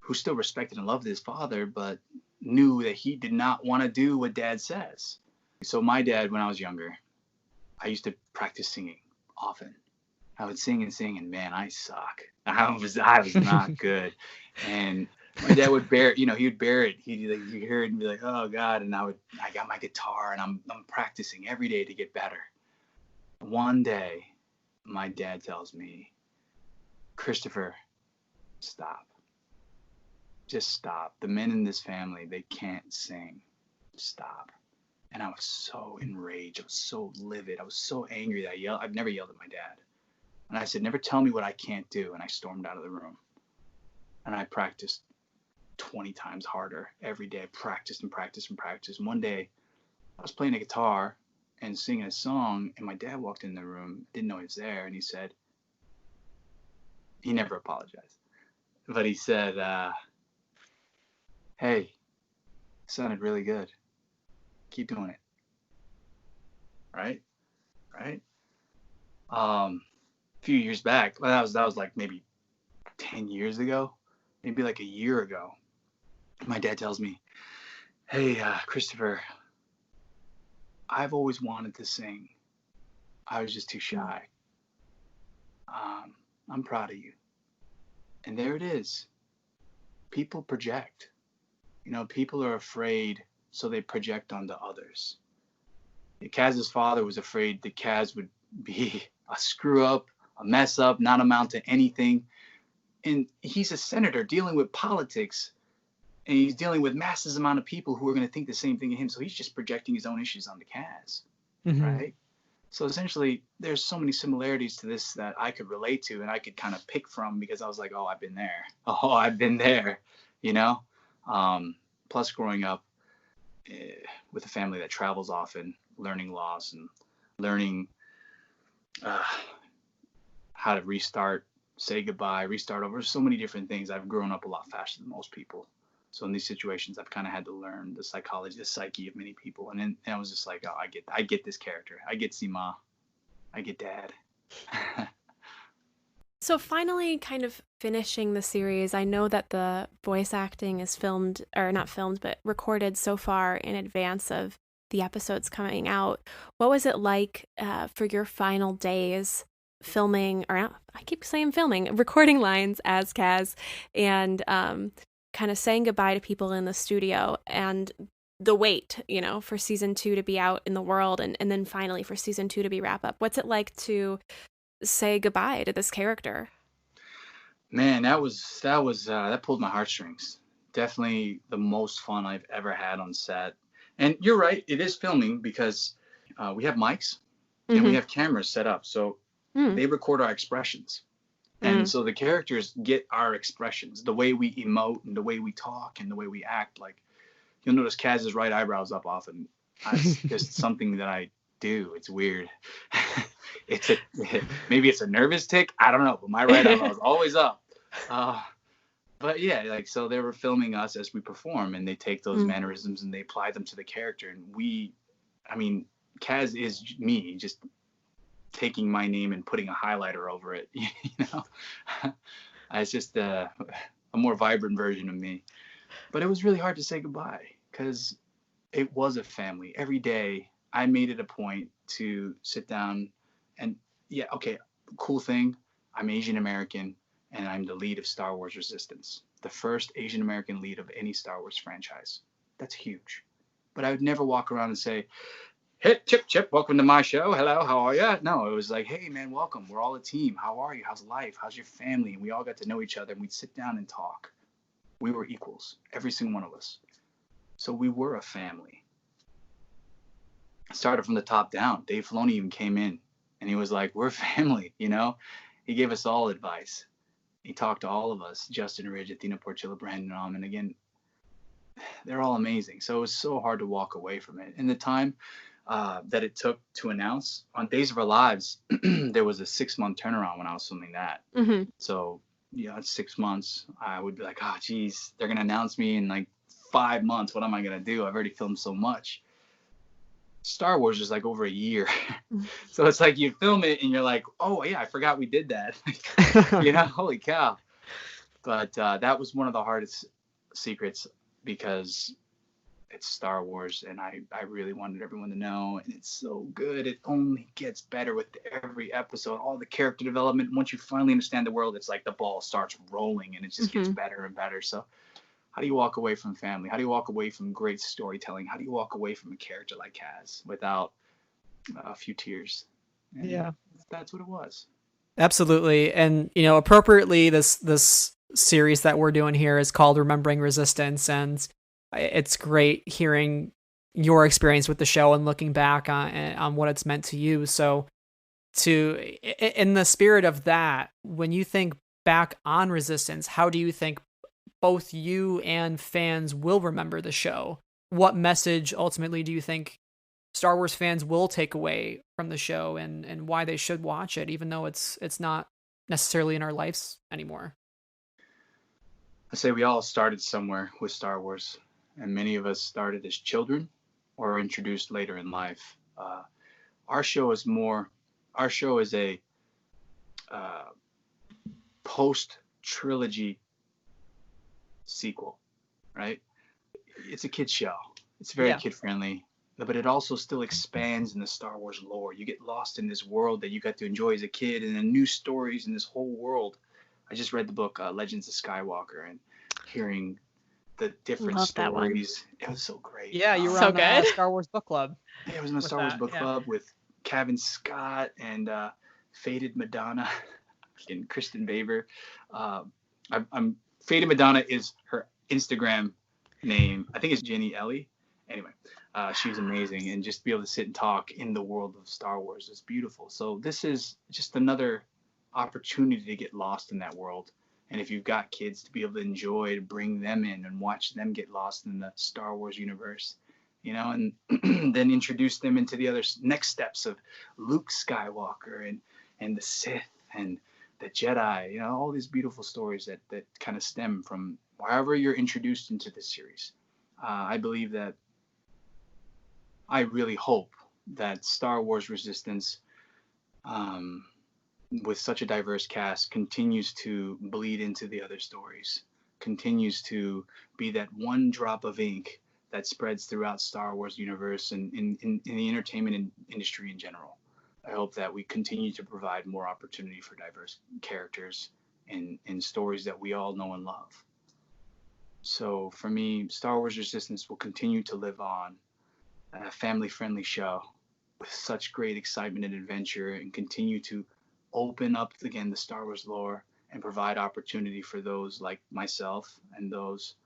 who still respected and loved his father, but knew that he did not want to do what dad says. So my dad, when I was younger, I used to practice singing often. I would sing and sing, and man, I suck. I was not good. And my dad would bear, he would bear it. He'd hear it and be like, "Oh God!" And I got my guitar and I'm practicing every day to get better. One day, my dad tells me, "Christopher, stop. Just stop. The men in this family, they can't sing. Stop." And I was so enraged. I was so livid. I was so angry that I yelled. I've never yelled at my dad. And I said, "Never tell me what I can't do." And I stormed out of the room. And I practiced 20 times harder every day. I practiced and practiced and practiced. And one day, I was playing a guitar and singing a song, and my dad walked in the room, didn't know he was there, and he said, he never apologized, but he said, "Hey, it sounded really good. Keep doing it." Right? A few years back, well, that was like maybe 10 years ago, maybe like a year ago, my dad tells me, "Hey, Christopher, I've always wanted to sing. I was just too shy. I'm proud of you." And there it is. People project. People are afraid, so they project onto others. Kaz's father was afraid that Kaz would be a screw up, a mess up, not amount to anything. And he's a senator dealing with politics, and he's dealing with massive amount of people who are going to think the same thing of him. So he's just projecting his own issues onto Kaz, right? So essentially, there's so many similarities to this that I could relate to, and I could kind of pick from, because I was like, "Oh, I've been there. Oh, I've been there," Plus, growing up with a family that travels often, learning loss and learning how to restart, say goodbye, restart over. So many different things. I've grown up a lot faster than most people. So in these situations, I've kind of had to learn the psychology, the psyche of many people. And then I was just like, "Oh, I get this character. I get Sima. I get Dad." So finally, kind of finishing the series, I know that the voice acting is filmed, or not filmed, but recorded so far in advance of the episodes coming out. What was it like for your final days filming, or not, I keep saying filming, recording lines as Kaz, and kind of saying goodbye to people in the studio, and the wait, for season 2 to be out in the world, and then finally for season 2 to be wrap up? What's it like to say goodbye to this character? Man, that pulled my heartstrings. Definitely the most fun I've ever had on set. And you're right, it is filming, because we have mics and we have cameras set up, so they record our expressions. And so the characters get our expressions, the way we emote and the way we talk and the way we act. Like, you'll notice Kaz's right eyebrow's up often. It's just something that I do. It's weird. Maybe it's a nervous tick. I don't know, but my right eyebrow is always up. But yeah, so they were filming us as we perform, and they take those mannerisms and they apply them to the character. And Kaz is me, just taking my name and putting a highlighter over it. It's just a more vibrant version of me. But it was really hard to say goodbye, because it was a family. Every day I made it a point to sit down and, cool thing, I'm Asian American, and I'm the lead of Star Wars Resistance, the first Asian American lead of any Star Wars franchise. That's huge. But I would never walk around and say, hey, Chip, welcome to my show. Hello, how are you? No, it was like, hey, man, welcome. We're all a team. How are you? How's life? How's your family? And we all got to know each other, and we'd sit down and talk. We were equals, every single one of us. So we were a family. It started from the top down. Dave Filoni even came in, and he was like, we're family, you know? He gave us all advice. He talked to all of us, Justin Ridge, Athena Portillo, Brandon Alm, and again, they're all amazing. So it was so hard to walk away from it. In the time that it took to announce on Days of Our Lives, there was a 6-month turnaround when I was filming that. Mm-hmm. So, it's 6 months. I would be like, oh, geez, they're going to announce me in like 5 months. What am I going to do? I've already filmed so much. Star Wars is like over a year. So it's like you film it and you're like, oh, yeah, I forgot we did that. Holy cow. But that was one of the hardest secrets because it's Star Wars and I really wanted everyone to know, and it's so good. It only gets better with every episode, all the character development. Once you finally understand the world, it's like the ball starts rolling and it just gets better and better. So how do you walk away from family? How do you walk away from great storytelling? How do you walk away from a character like Kaz without a few tears? And that's what it was. Absolutely. And, appropriately, this series that we're doing here is called Remembering Resistance, and it's great hearing your experience with the show and looking back on what it's meant to you. So in the spirit of that, when you think back on Resistance, how do you think both you and fans will remember the show? What message ultimately do you think Star Wars fans will take away from the show, and why they should watch it, even though it's not necessarily in our lives anymore? I say we all started somewhere with Star Wars, and many of us started as children or were introduced later in life. Our show is a post-trilogy sequel, right? It's a kid's show. It's very kid-friendly, but it also still expands in the Star Wars lore. You get lost in this world that you got to enjoy as a kid, and the new stories in this whole world. I just read the book Legends of Skywalker, and hearing the different stories. It was so great. Yeah, you were so on good. Star Wars Book Club. Yeah, it was in the Star Wars Book Club with Kevin Scott and Faded Madonna and Kristen Baver. I'm Faded Madonna is her Instagram name. I think it's Jenny Ellie. Anyway, she's amazing, and just to be able to sit and talk in the world of Star Wars is beautiful. So this is just another opportunity to get lost in that world. And if you've got kids, to be able to enjoy, to bring them in and watch them get lost in the Star Wars universe, and then introduce them into the other next steps of Luke Skywalker and the Sith and the Jedi, all these beautiful stories that kind of stem from wherever you're introduced into this series. I believe that, I really hope that Star Wars Resistance, with such a diverse cast, continues to bleed into the other stories, continues to be that one drop of ink that spreads throughout Star Wars universe and in the entertainment industry in general. I hope that we continue to provide more opportunity for diverse characters in stories that we all know and love. So for me, Star Wars Resistance will continue to live on, a family-friendly show with such great excitement and adventure, and continue to open up again the Star Wars lore and provide opportunity for those like myself and those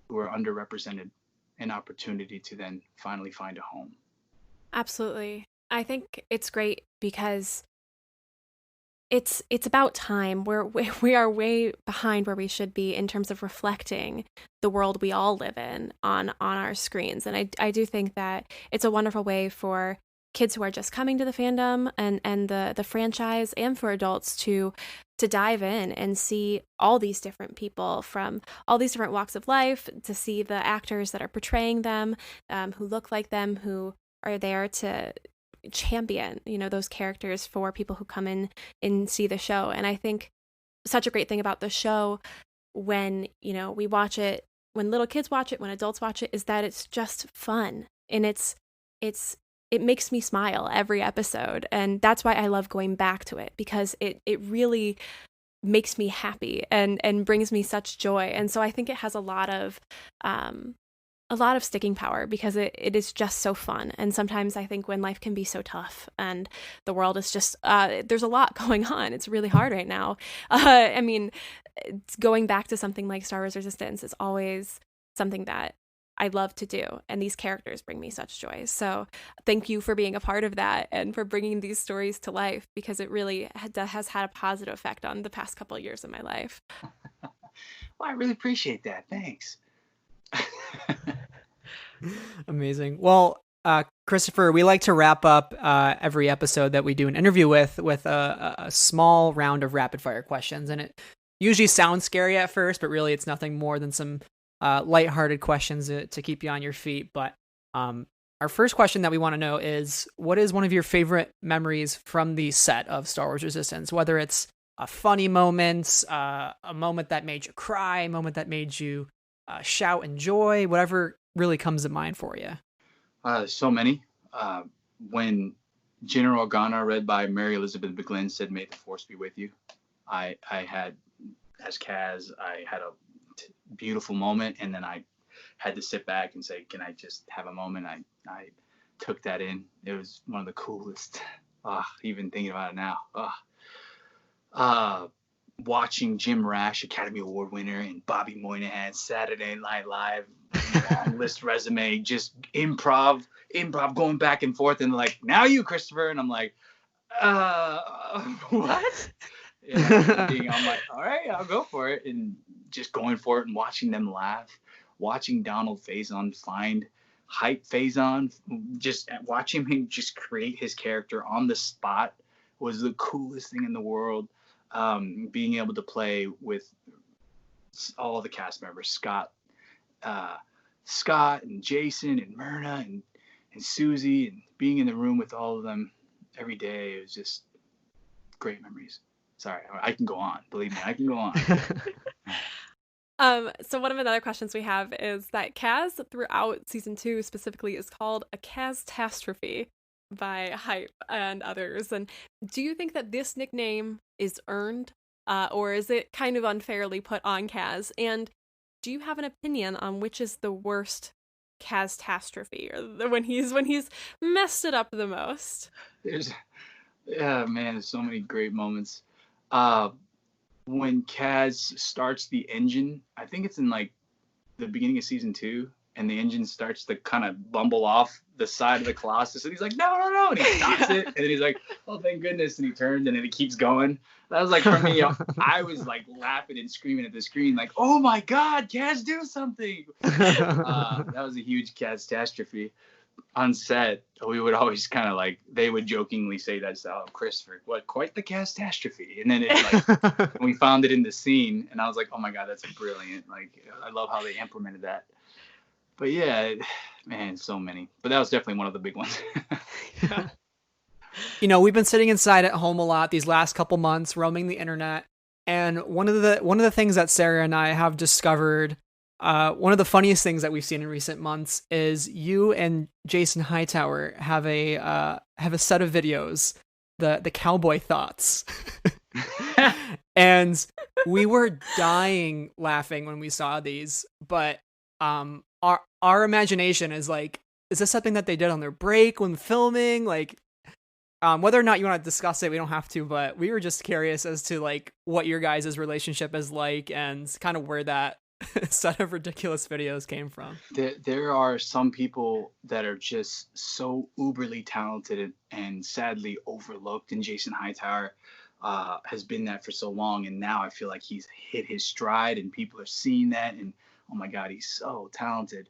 who are underrepresented, an opportunity to then finally find a home. Absolutely. I think it's great because it's about time. We are way behind where we should be in terms of reflecting the world we all live in on our screens. And I do think that it's a wonderful way for kids who are just coming to the fandom and the franchise, and for adults to dive in and see all these different people from all these different walks of life, to see the actors that are portraying them, who look like them, who are there to champion, those characters for people who come in and see the show. And I think such a great thing about the show, when, we watch it, when little kids watch it, when adults watch it, is that it's just fun. And it makes me smile every episode. And that's why I love going back to it, because it really makes me happy and brings me such joy. And so I think it has a lot of a lot of sticking power because it is just so fun. And sometimes I think when life can be so tough and the world is just, there's a lot going on. It's really hard right now. I mean, going back to something like Star Wars Resistance is always something that I love to do. And these characters bring me such joy. So thank you for being a part of that and for bringing these stories to life, because it really has had a positive effect on the past couple of years of my life. Well, I really appreciate that. Thanks. Amazing. Well, Christopher, we like to wrap up every episode that we do an interview with a small round of rapid fire questions. And it usually sounds scary at first, but really it's nothing more than some lighthearted questions to keep you on your feet. But our first question that we want to know is, what is one of your favorite memories from the set of Star Wars Resistance? Whether it's a funny moment, a moment that made you cry, a moment that made you shout in joy, whatever really comes to mind for you. So many. When General Organa, read by Mary Elizabeth McGlynn, said, "May the Force be with you," I had, as Kaz, I had a beautiful moment, and then I had to sit back and say, can I just have a moment? I took that in. It was one of the coolest. Even thinking about it now. Watching Jim Rash, Academy Award winner, and Bobby Moynihan, Saturday Night Live, long list resume, just improv going back and forth, and like, now you, Christopher, and I'm like, what? I'm like, all right, I'll go for it, and just going for it and watching them laugh, watching Donald Faison hype Faison, just watching him just create his character on the spot was the coolest thing in the world. Being able to play with all the cast members, Scott and Jason and Myrna and Susie, and being in the room with all of them every day, it was just great memories. Sorry, I can go on. Believe me, I can go on. So one of the other questions we have is that Kaz throughout season 2 specifically is called a Kaz-tastrophe by Hype and others. And do you think that this nickname is earned, or is it kind of unfairly put on Kaz? And do you have an opinion on which is the worst Kaz-tastrophe, or when he's messed it up the most? There's so many great moments. When Kaz starts the engine, I think it's in like the beginning of season 2, and the engine starts to kind of bumble off the side of the Colossus, and he's like, no, and he stops it, and then he's like, oh, thank goodness, and he turns, and then it keeps going. That was like, for me, I was like laughing and screaming at the screen, like, oh my God, Kaz, do something. That was a huge Kaz-tastrophe. On set, we would always kind of like, they would jokingly say that, oh, Christopher, what, quite the Kaz-tastrophe. And then it's like, we found it in the scene, and I was like, oh my God, that's brilliant. Like, I love how they implemented that. But yeah, man, so many. But that was definitely one of the big ones. Yeah. You know, we've been sitting inside at home a lot these last couple months, roaming the internet. And one of the things that Sarah and I have discovered, one of the funniest things that we've seen in recent months, is you and Jason Hightower have a set of videos, the Cowboy Thoughts. And we were dying laughing when we saw these, but our imagination is like, is this something that they did on their break when filming? Like, whether or not you want to discuss it, we don't have to, but we were just curious as to like what your guys' relationship is like, and kind of where that set of ridiculous videos came from. There are some people that are just so uberly talented and sadly overlooked, and Jason Hightower has been that for so long, and now I feel like he's hit his stride and people are seeing that, and oh my God, he's so talented.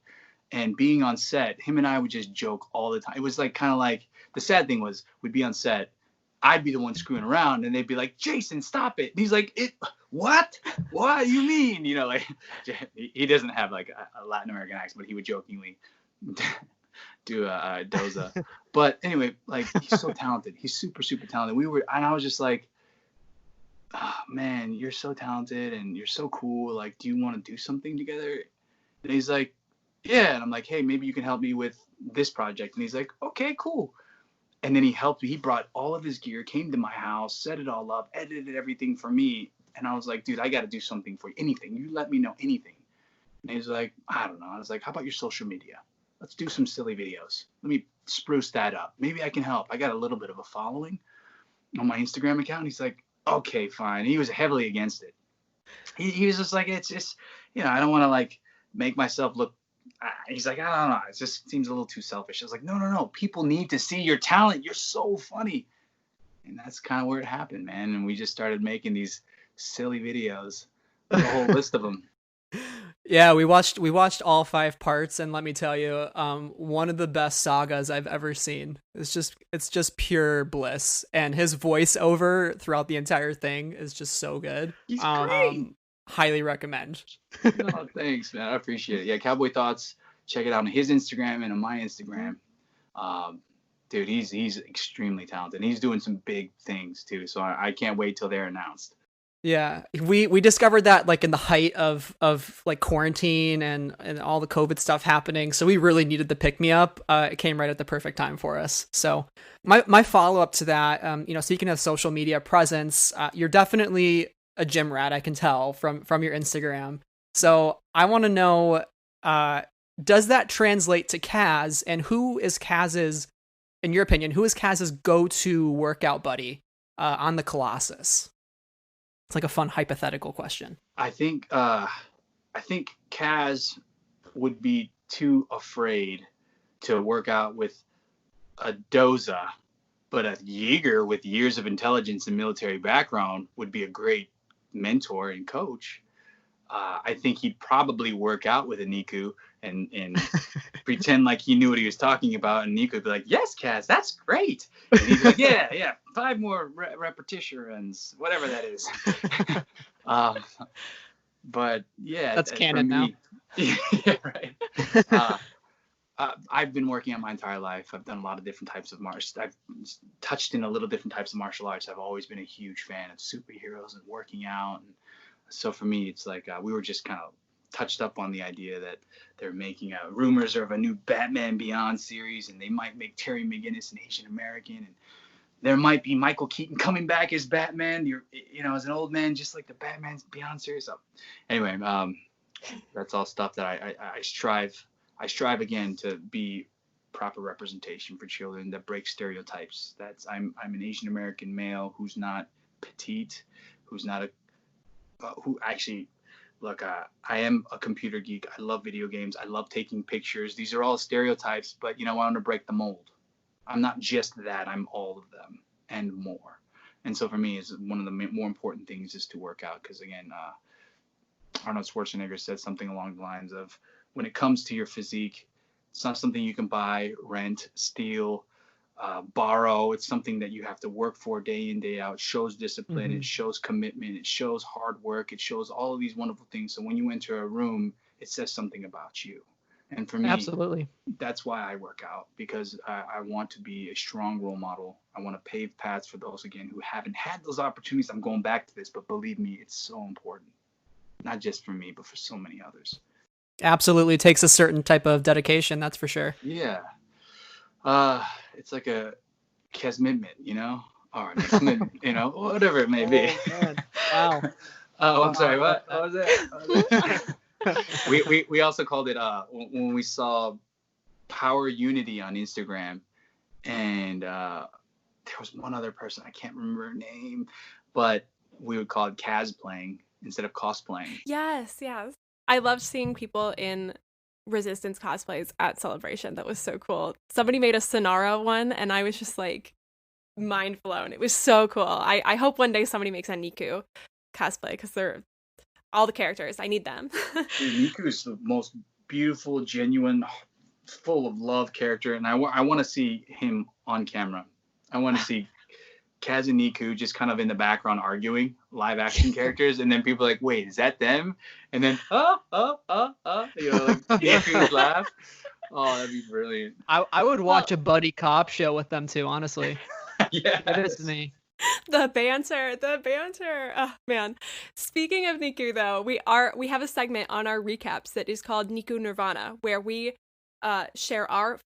And being on set, him and I would just joke all the time. It was like, kind of like, the sad thing was, we'd be on set, I'd be the one screwing around, and they'd be like, Jason, stop it. And he's like, what do you mean? You know, like, he doesn't have like a Latin American accent, but he would jokingly do a doza. But anyway, like, he's so talented. He's super, super talented. And I was just like, oh, man, you're so talented and you're so cool. Like, do you want to do something together? And he's like, yeah. And I'm like, hey, maybe you can help me with this project. And he's like, okay, cool. And then he helped me. He brought all of his gear, came to my house, set it all up, edited everything for me. And I was like, dude, I got to do something for you. Anything. You let me know anything. And he's like, I don't know. I was like, how about your social media? Let's do some silly videos. Let me spruce that up. Maybe I can help. I got a little bit of a following on my Instagram account. He's like, okay, fine. He was heavily against it. He was just like, it's just, I don't want to like make myself look. He's like, I don't know. It just seems a little too selfish. I was like, no. People need to see your talent. You're so funny. And that's kind of where it happened, man. And we just started making these silly videos, a whole list of them. Yeah, we watched all 5 parts, and let me tell you, one of the best sagas I've ever seen. It's just pure bliss, and his voiceover throughout the entire thing is just so good. He's great. Highly recommend. Oh, thanks, man. I appreciate it. Yeah, Cowboy Thoughts. Check it out on his Instagram and on my Instagram. Dude, he's extremely talented. And he's doing some big things too. So I can't wait till they're announced. Yeah, we discovered that like in the height of like quarantine and all the COVID stuff happening. So we really needed the pick me up. It came right at the perfect time for us. So my follow up to that, speaking of social media presence, you're definitely a gym rat. I can tell from your Instagram. So I want to know, does that translate to Kaz, and who is Kaz's, in your opinion, who is Kaz's go-to workout buddy on the Colossus? It's like a fun hypothetical question. I think Kaz would be too afraid to work out with a Doza, but a Yeager with years of intelligence and military background would be a great mentor and coach. I think he'd probably work out with a Niku and pretend like he knew what he was talking about, and Niku would be like, "Yes, Kaz, that's great." And he'd be like, "Yeah, 5 more repetition runs, whatever that is." But yeah, that's canon now. Yeah, right. I've been working out my entire life. I've done a lot of different types of I've touched in a little different types of martial arts. I've always been a huge fan of superheroes and working out. And so for me, it's like we were just kind of touched up on the idea that they're making rumors of a new Batman Beyond series, and they might make Terry McGinnis an Asian American, and there might be Michael Keaton coming back as Batman. As an old man, just like the Batman Beyond series. So anyway, that's all stuff that I strive again to be proper representation for children that break stereotypes. I'm an Asian American male who's not petite, who's not who actually, look, I am a computer geek. I love video games. I love taking pictures. These are all stereotypes, but I want to break the mold. I'm not just that. I'm all of them and more. And so for me, it's one of the more important things is to work out, because again, Arnold Schwarzenegger said something along the lines of, when it comes to your physique, it's not something you can buy, rent, steal, borrow. It's something that you have to work for day in, day out. It shows discipline. Mm-hmm. It shows commitment. It shows hard work. It shows all of these wonderful things. So when you enter a room, it says something about you. And for me, absolutely, that's why I work out, because I want to be a strong role model. I want to pave paths for those, again, who haven't had those opportunities. I'm going back to this, but believe me, it's so important. Not just for me, but for so many others. Absolutely takes a certain type of dedication, that's for sure. Yeah. It's like a commitment, or a commitment, whatever it may be. Man. Wow. Oh, I'm sorry. What was that? we also called it when we saw Power Unity on Instagram, and there was one other person, I can't remember her name, but we would call it Kaz playing instead of cosplaying. Yes. I loved seeing people in Resistance cosplays at Celebration. That was so cool. Somebody made a Sonara one, and I was just like mind blown. It was so cool. I hope one day somebody makes a Niku cosplay, because they're all the characters. I need them. Niku is the most beautiful, genuine, full of love character, and I want to see him on camera. I want to see Kaz and Niku just kind of in the background arguing, live action characters, and then people are like, wait, is that them? And then Niku would laugh. Oh, that'd be brilliant. I would watch a buddy cop show with them too, honestly. Yeah, it is me. The banter. Oh man. Speaking of Niku, though, we have a segment on our recaps that is called Niku Nirvana, where we share our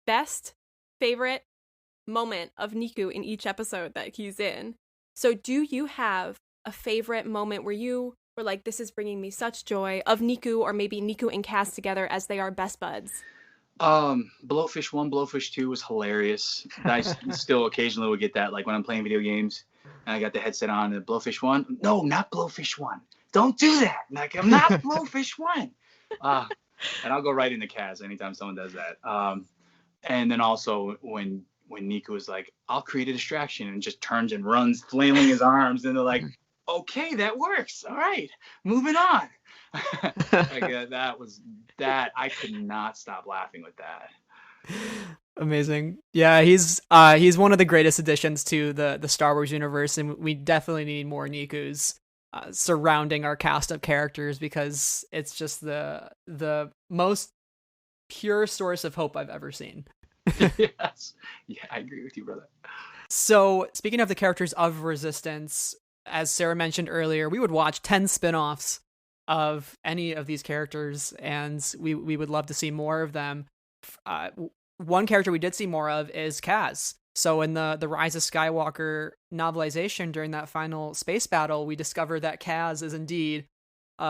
best favorite moment of Niku in each episode that he's in. So do you have a favorite moment where you were like, this is bringing me such joy, of Niku or maybe Niku and Kaz together as they are best buds? Blowfish 1, Blowfish 2 was hilarious. I still occasionally will get that, like when I'm playing video games and I got the headset on and Blowfish 1. No, not Blowfish 1. Don't do that. Like, I'm not Blowfish 1. And I'll go right into Kaz anytime someone does that. And then also when Niku was like, I'll create a distraction, and just turns and runs, flailing his arms, and they're like, okay, that works. All right, moving on. Like, that I could not stop laughing with that. Amazing. Yeah, he's one of the greatest additions to the Star Wars universe, and we definitely need more Nikus surrounding our cast of characters, because it's just the most pure source of hope I've ever seen. Yes. Yeah, I agree with you, brother. So, speaking of the characters of Resistance, as Sarah mentioned earlier, we would watch 10 spin-offs of any of these characters, and we would love to see more of them. One character we did see more of is Kaz. So in the Rise of Skywalker novelization, during that final space battle, we discover that Kaz is indeed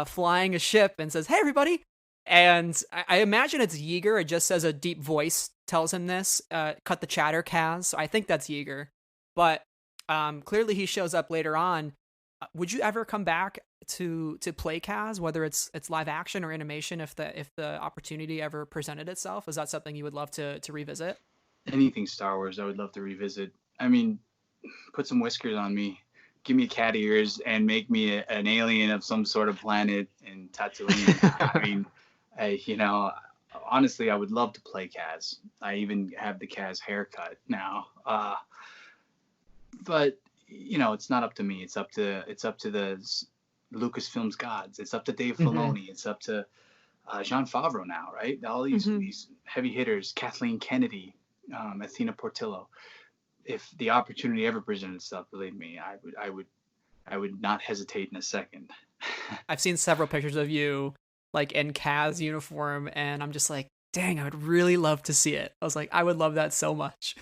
flying a ship and says, "Hey, everybody!" And I imagine it's Yeager. It just says a deep voice tells him this. Cut the chatter, Kaz. So I think that's Yeager. But clearly he shows up later on. Would you ever come back to play Kaz, whether it's live action or animation, if the opportunity ever presented itself? Is that something you would love to revisit? Anything Star Wars, I would love to revisit. I mean, put some whiskers on me, give me cat ears, and make me an alien of some sort of planet in Tatooine. I mean, honestly, I would love to play Kaz. I even have the Kaz haircut now. But it's not up to me. It's up to the Lucasfilm's gods. It's up to Dave Filoni. It's up to Jon Favreau now, right? All these heavy hitters, Kathleen Kennedy, Athena Portillo. If the opportunity ever presented itself, believe me, I would not hesitate in a second. I've seen several pictures of you like in Kaz uniform, and I'm just like, dang, I would really love to see it. I was like, I would love that so much.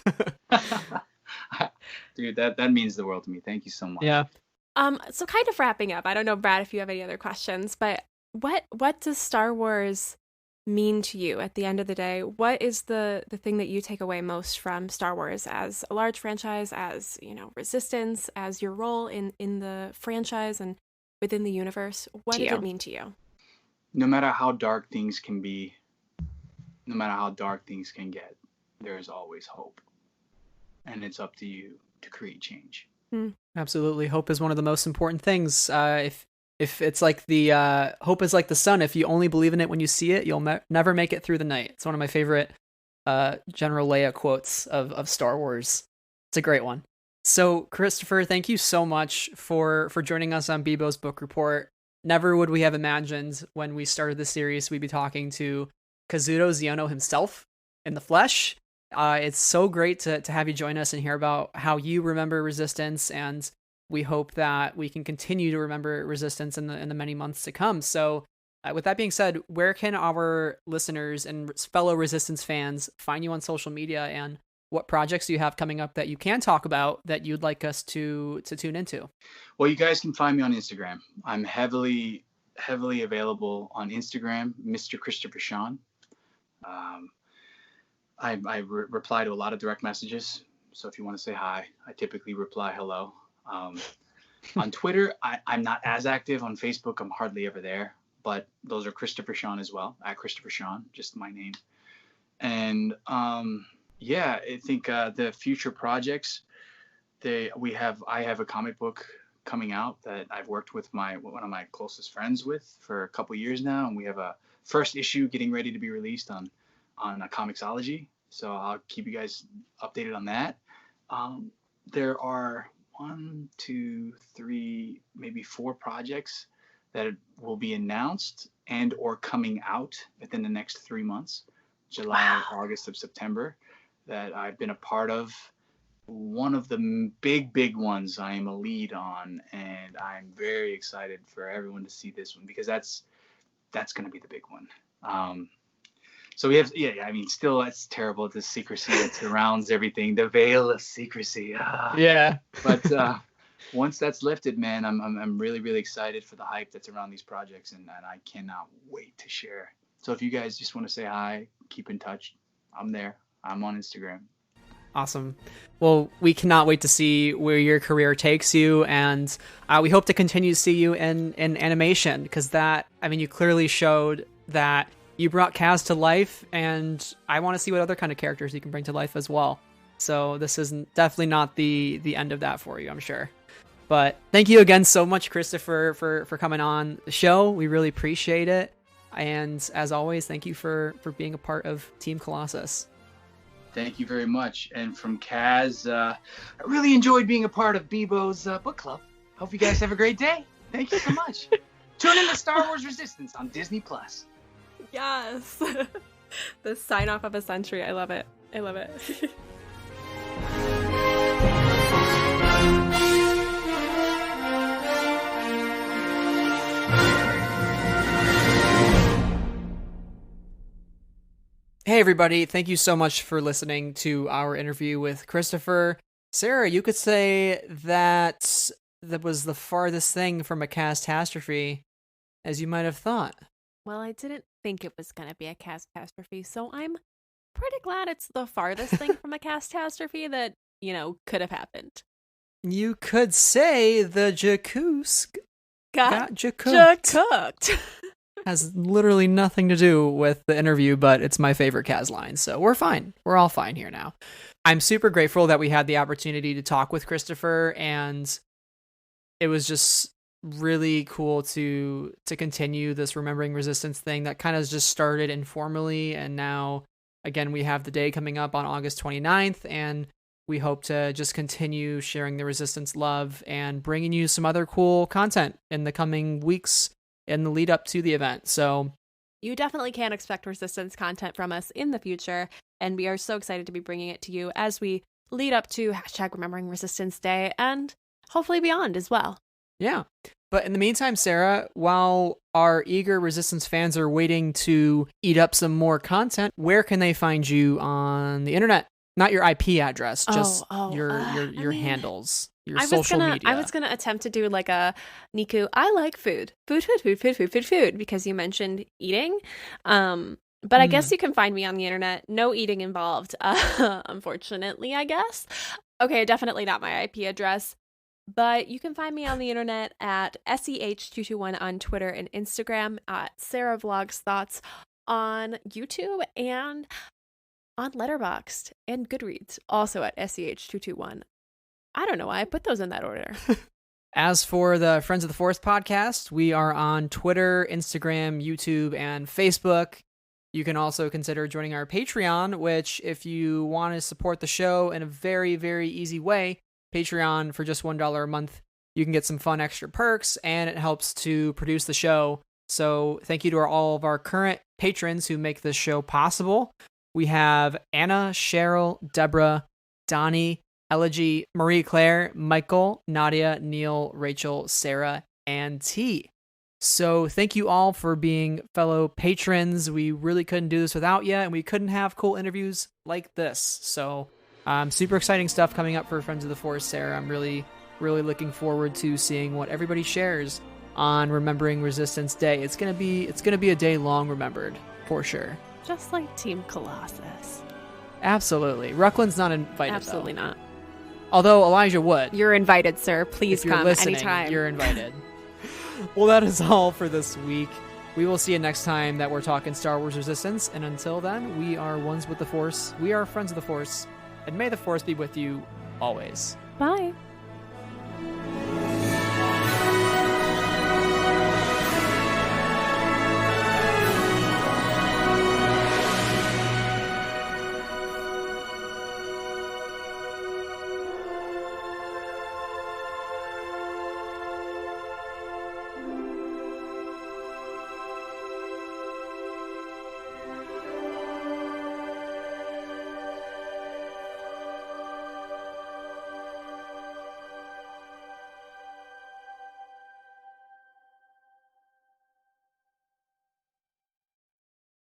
Dude, that means the world to me. Thank you so much. Yeah. So kind of wrapping up, I don't know, Brad, if you have any other questions, but what does Star Wars mean to you at the end of the day? What is the thing that you take away most from Star Wars as a large franchise, as, Resistance, as your role in the franchise and within the universe? What does it mean to you? No matter how dark things can be, no matter how dark things can get, there is always hope. And it's up to you to create change. Absolutely. Hope is one of the most important things. If it's like the hope is like the sun. If you only believe in it when you see it, you'll never make it through the night. It's one of my favorite General Leia quotes of Star Wars. It's a great one. So, Christopher, thank you so much for joining us on Bibo's Book Report. Never would we have imagined when we started the series we'd be talking to Kazuda Xiono himself in the flesh. It's so great to have you join us and hear about how you remember Resistance, and we hope that we can continue to remember Resistance in the many months to come. So, with that being said, where can our listeners and fellow Resistance fans find you on social media, and what projects do you have coming up that you can talk about that you'd like us to tune into? Well, you guys can find me on Instagram. I'm heavily available on Instagram, Mr. Christopher Sean. I reply to a lot of direct messages, so if you want to say hi, I typically reply hello. On Twitter, I'm not as active. On Facebook, I'm hardly ever there, but those are Christopher Sean as well, at Christopher Sean, just my name. And I think the future projects, I have a comic book coming out that I've worked with one of my closest friends with for a couple years now, and we have a first issue getting ready to be released on a Comixology, so I'll keep you guys updated on that. There are 1, 2, 3, maybe 4 projects that will be announced and or coming out within the next 3 months, July, August, or September, that I've been a part of. One of the big ones I am a lead on, and I'm very excited for everyone to see this one, because that's going to be the big one. So we have, still, that's terrible, the secrecy that surrounds everything, the veil of secrecy. Yeah. But once that's lifted, man, I'm really really excited for the hype that's around these projects, and I cannot wait to share. So if you guys just want to say hi, keep in touch, I'm there. I'm on Instagram. Awesome. Well, we cannot wait to see where your career takes you, and we hope to continue to see you in animation, because you clearly showed that you brought Kaz to life, and I want to see what other kind of characters you can bring to life as well. So this is definitely not the end of that for you, I'm sure. But thank you again so much, Christopher, for coming on the show. We really appreciate it. And as always, thank you for being a part of Team Colossus. Thank you very much. And from Kaz, I really enjoyed being a part of Bibo's book club. Hope you guys have a great day. Thank you so much. Tune in to Star Wars Resistance on Disney+. Yes. The sign off of a century. I love it. I love it. Hey everybody, thank you so much for listening to our interview with Christopher. Sarah, you could say that was the farthest thing from a catastrophe as you might have thought. Well, I didn't think it was going to be a catastrophe, so I'm pretty glad it's the farthest thing from a catastrophe that, could have happened. You could say the Jacuz got cooked. Has literally nothing to do with the interview, but it's my favorite Kaz line, so we're fine. We're all fine here now. I'm super grateful that we had the opportunity to talk with Christopher, and it was just really cool to continue this Remembering Resistance thing that kind of just started informally, and now, again, we have the day coming up on August 29th, and we hope to just continue sharing the Resistance love and bringing you some other cool content in the coming weeks in the lead up to the event. So you definitely can expect Resistance content from us in the future, and we are so excited to be bringing it to you as we lead up to #Remembering Resistance Day and hopefully beyond as well. Yeah. But in the meantime, Sarah, while our eager Resistance fans are waiting to eat up some more content, where can they find you on the internet? Not your IP address, just your handles. Social media. I was gonna attempt to do like a Niku, I like food, because you mentioned eating. But I guess you can find me on the internet. No eating involved, unfortunately, I guess. Okay, definitely not my IP address. But you can find me on the internet at SEH221 on Twitter and Instagram, at Sarah Vlogs Thoughts on YouTube, and on Letterboxd and Goodreads, also at SEH221. I don't know why I put those in that order. As for the Friends of the Force podcast, we are on Twitter, Instagram, YouTube, and Facebook. You can also consider joining our Patreon, which, if you want to support the show in a very, very easy way, Patreon for just $1 a month, you can get some fun extra perks, and it helps to produce the show. So thank you to all of our current patrons who make this show possible. We have Anna, Cheryl, Deborah, Donnie, Elegy, Marie Claire, Michael, Nadia, Neil, Rachel, Sarah, and T. So thank you all for being fellow patrons. We really couldn't do this without you, and we couldn't have cool interviews like this. So super exciting stuff coming up for Friends of the Force, Sarah. I'm really, really looking forward to seeing what everybody shares on Remembering Resistance Day. It's gonna be a day long remembered, for sure. Just like Team Colossus. Absolutely. Ruckland's not invited. Absolutely though. not. Although Elijah would. You're invited, sir. Please come listening, anytime. You're invited. Well, that is all for this week. We will see you next time that we're talking Star Wars Resistance. And until then, we are ones with the Force. We are friends of the Force. And may the Force be with you always. Bye.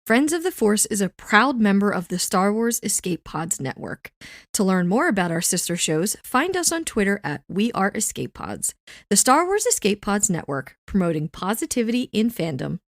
Friends of the Force is a proud member of the Star Wars Escape Pods network. To learn more about our sister shows, find us on Twitter at We Are Escape Pods. The Star Wars Escape Pods network, promoting positivity in fandom.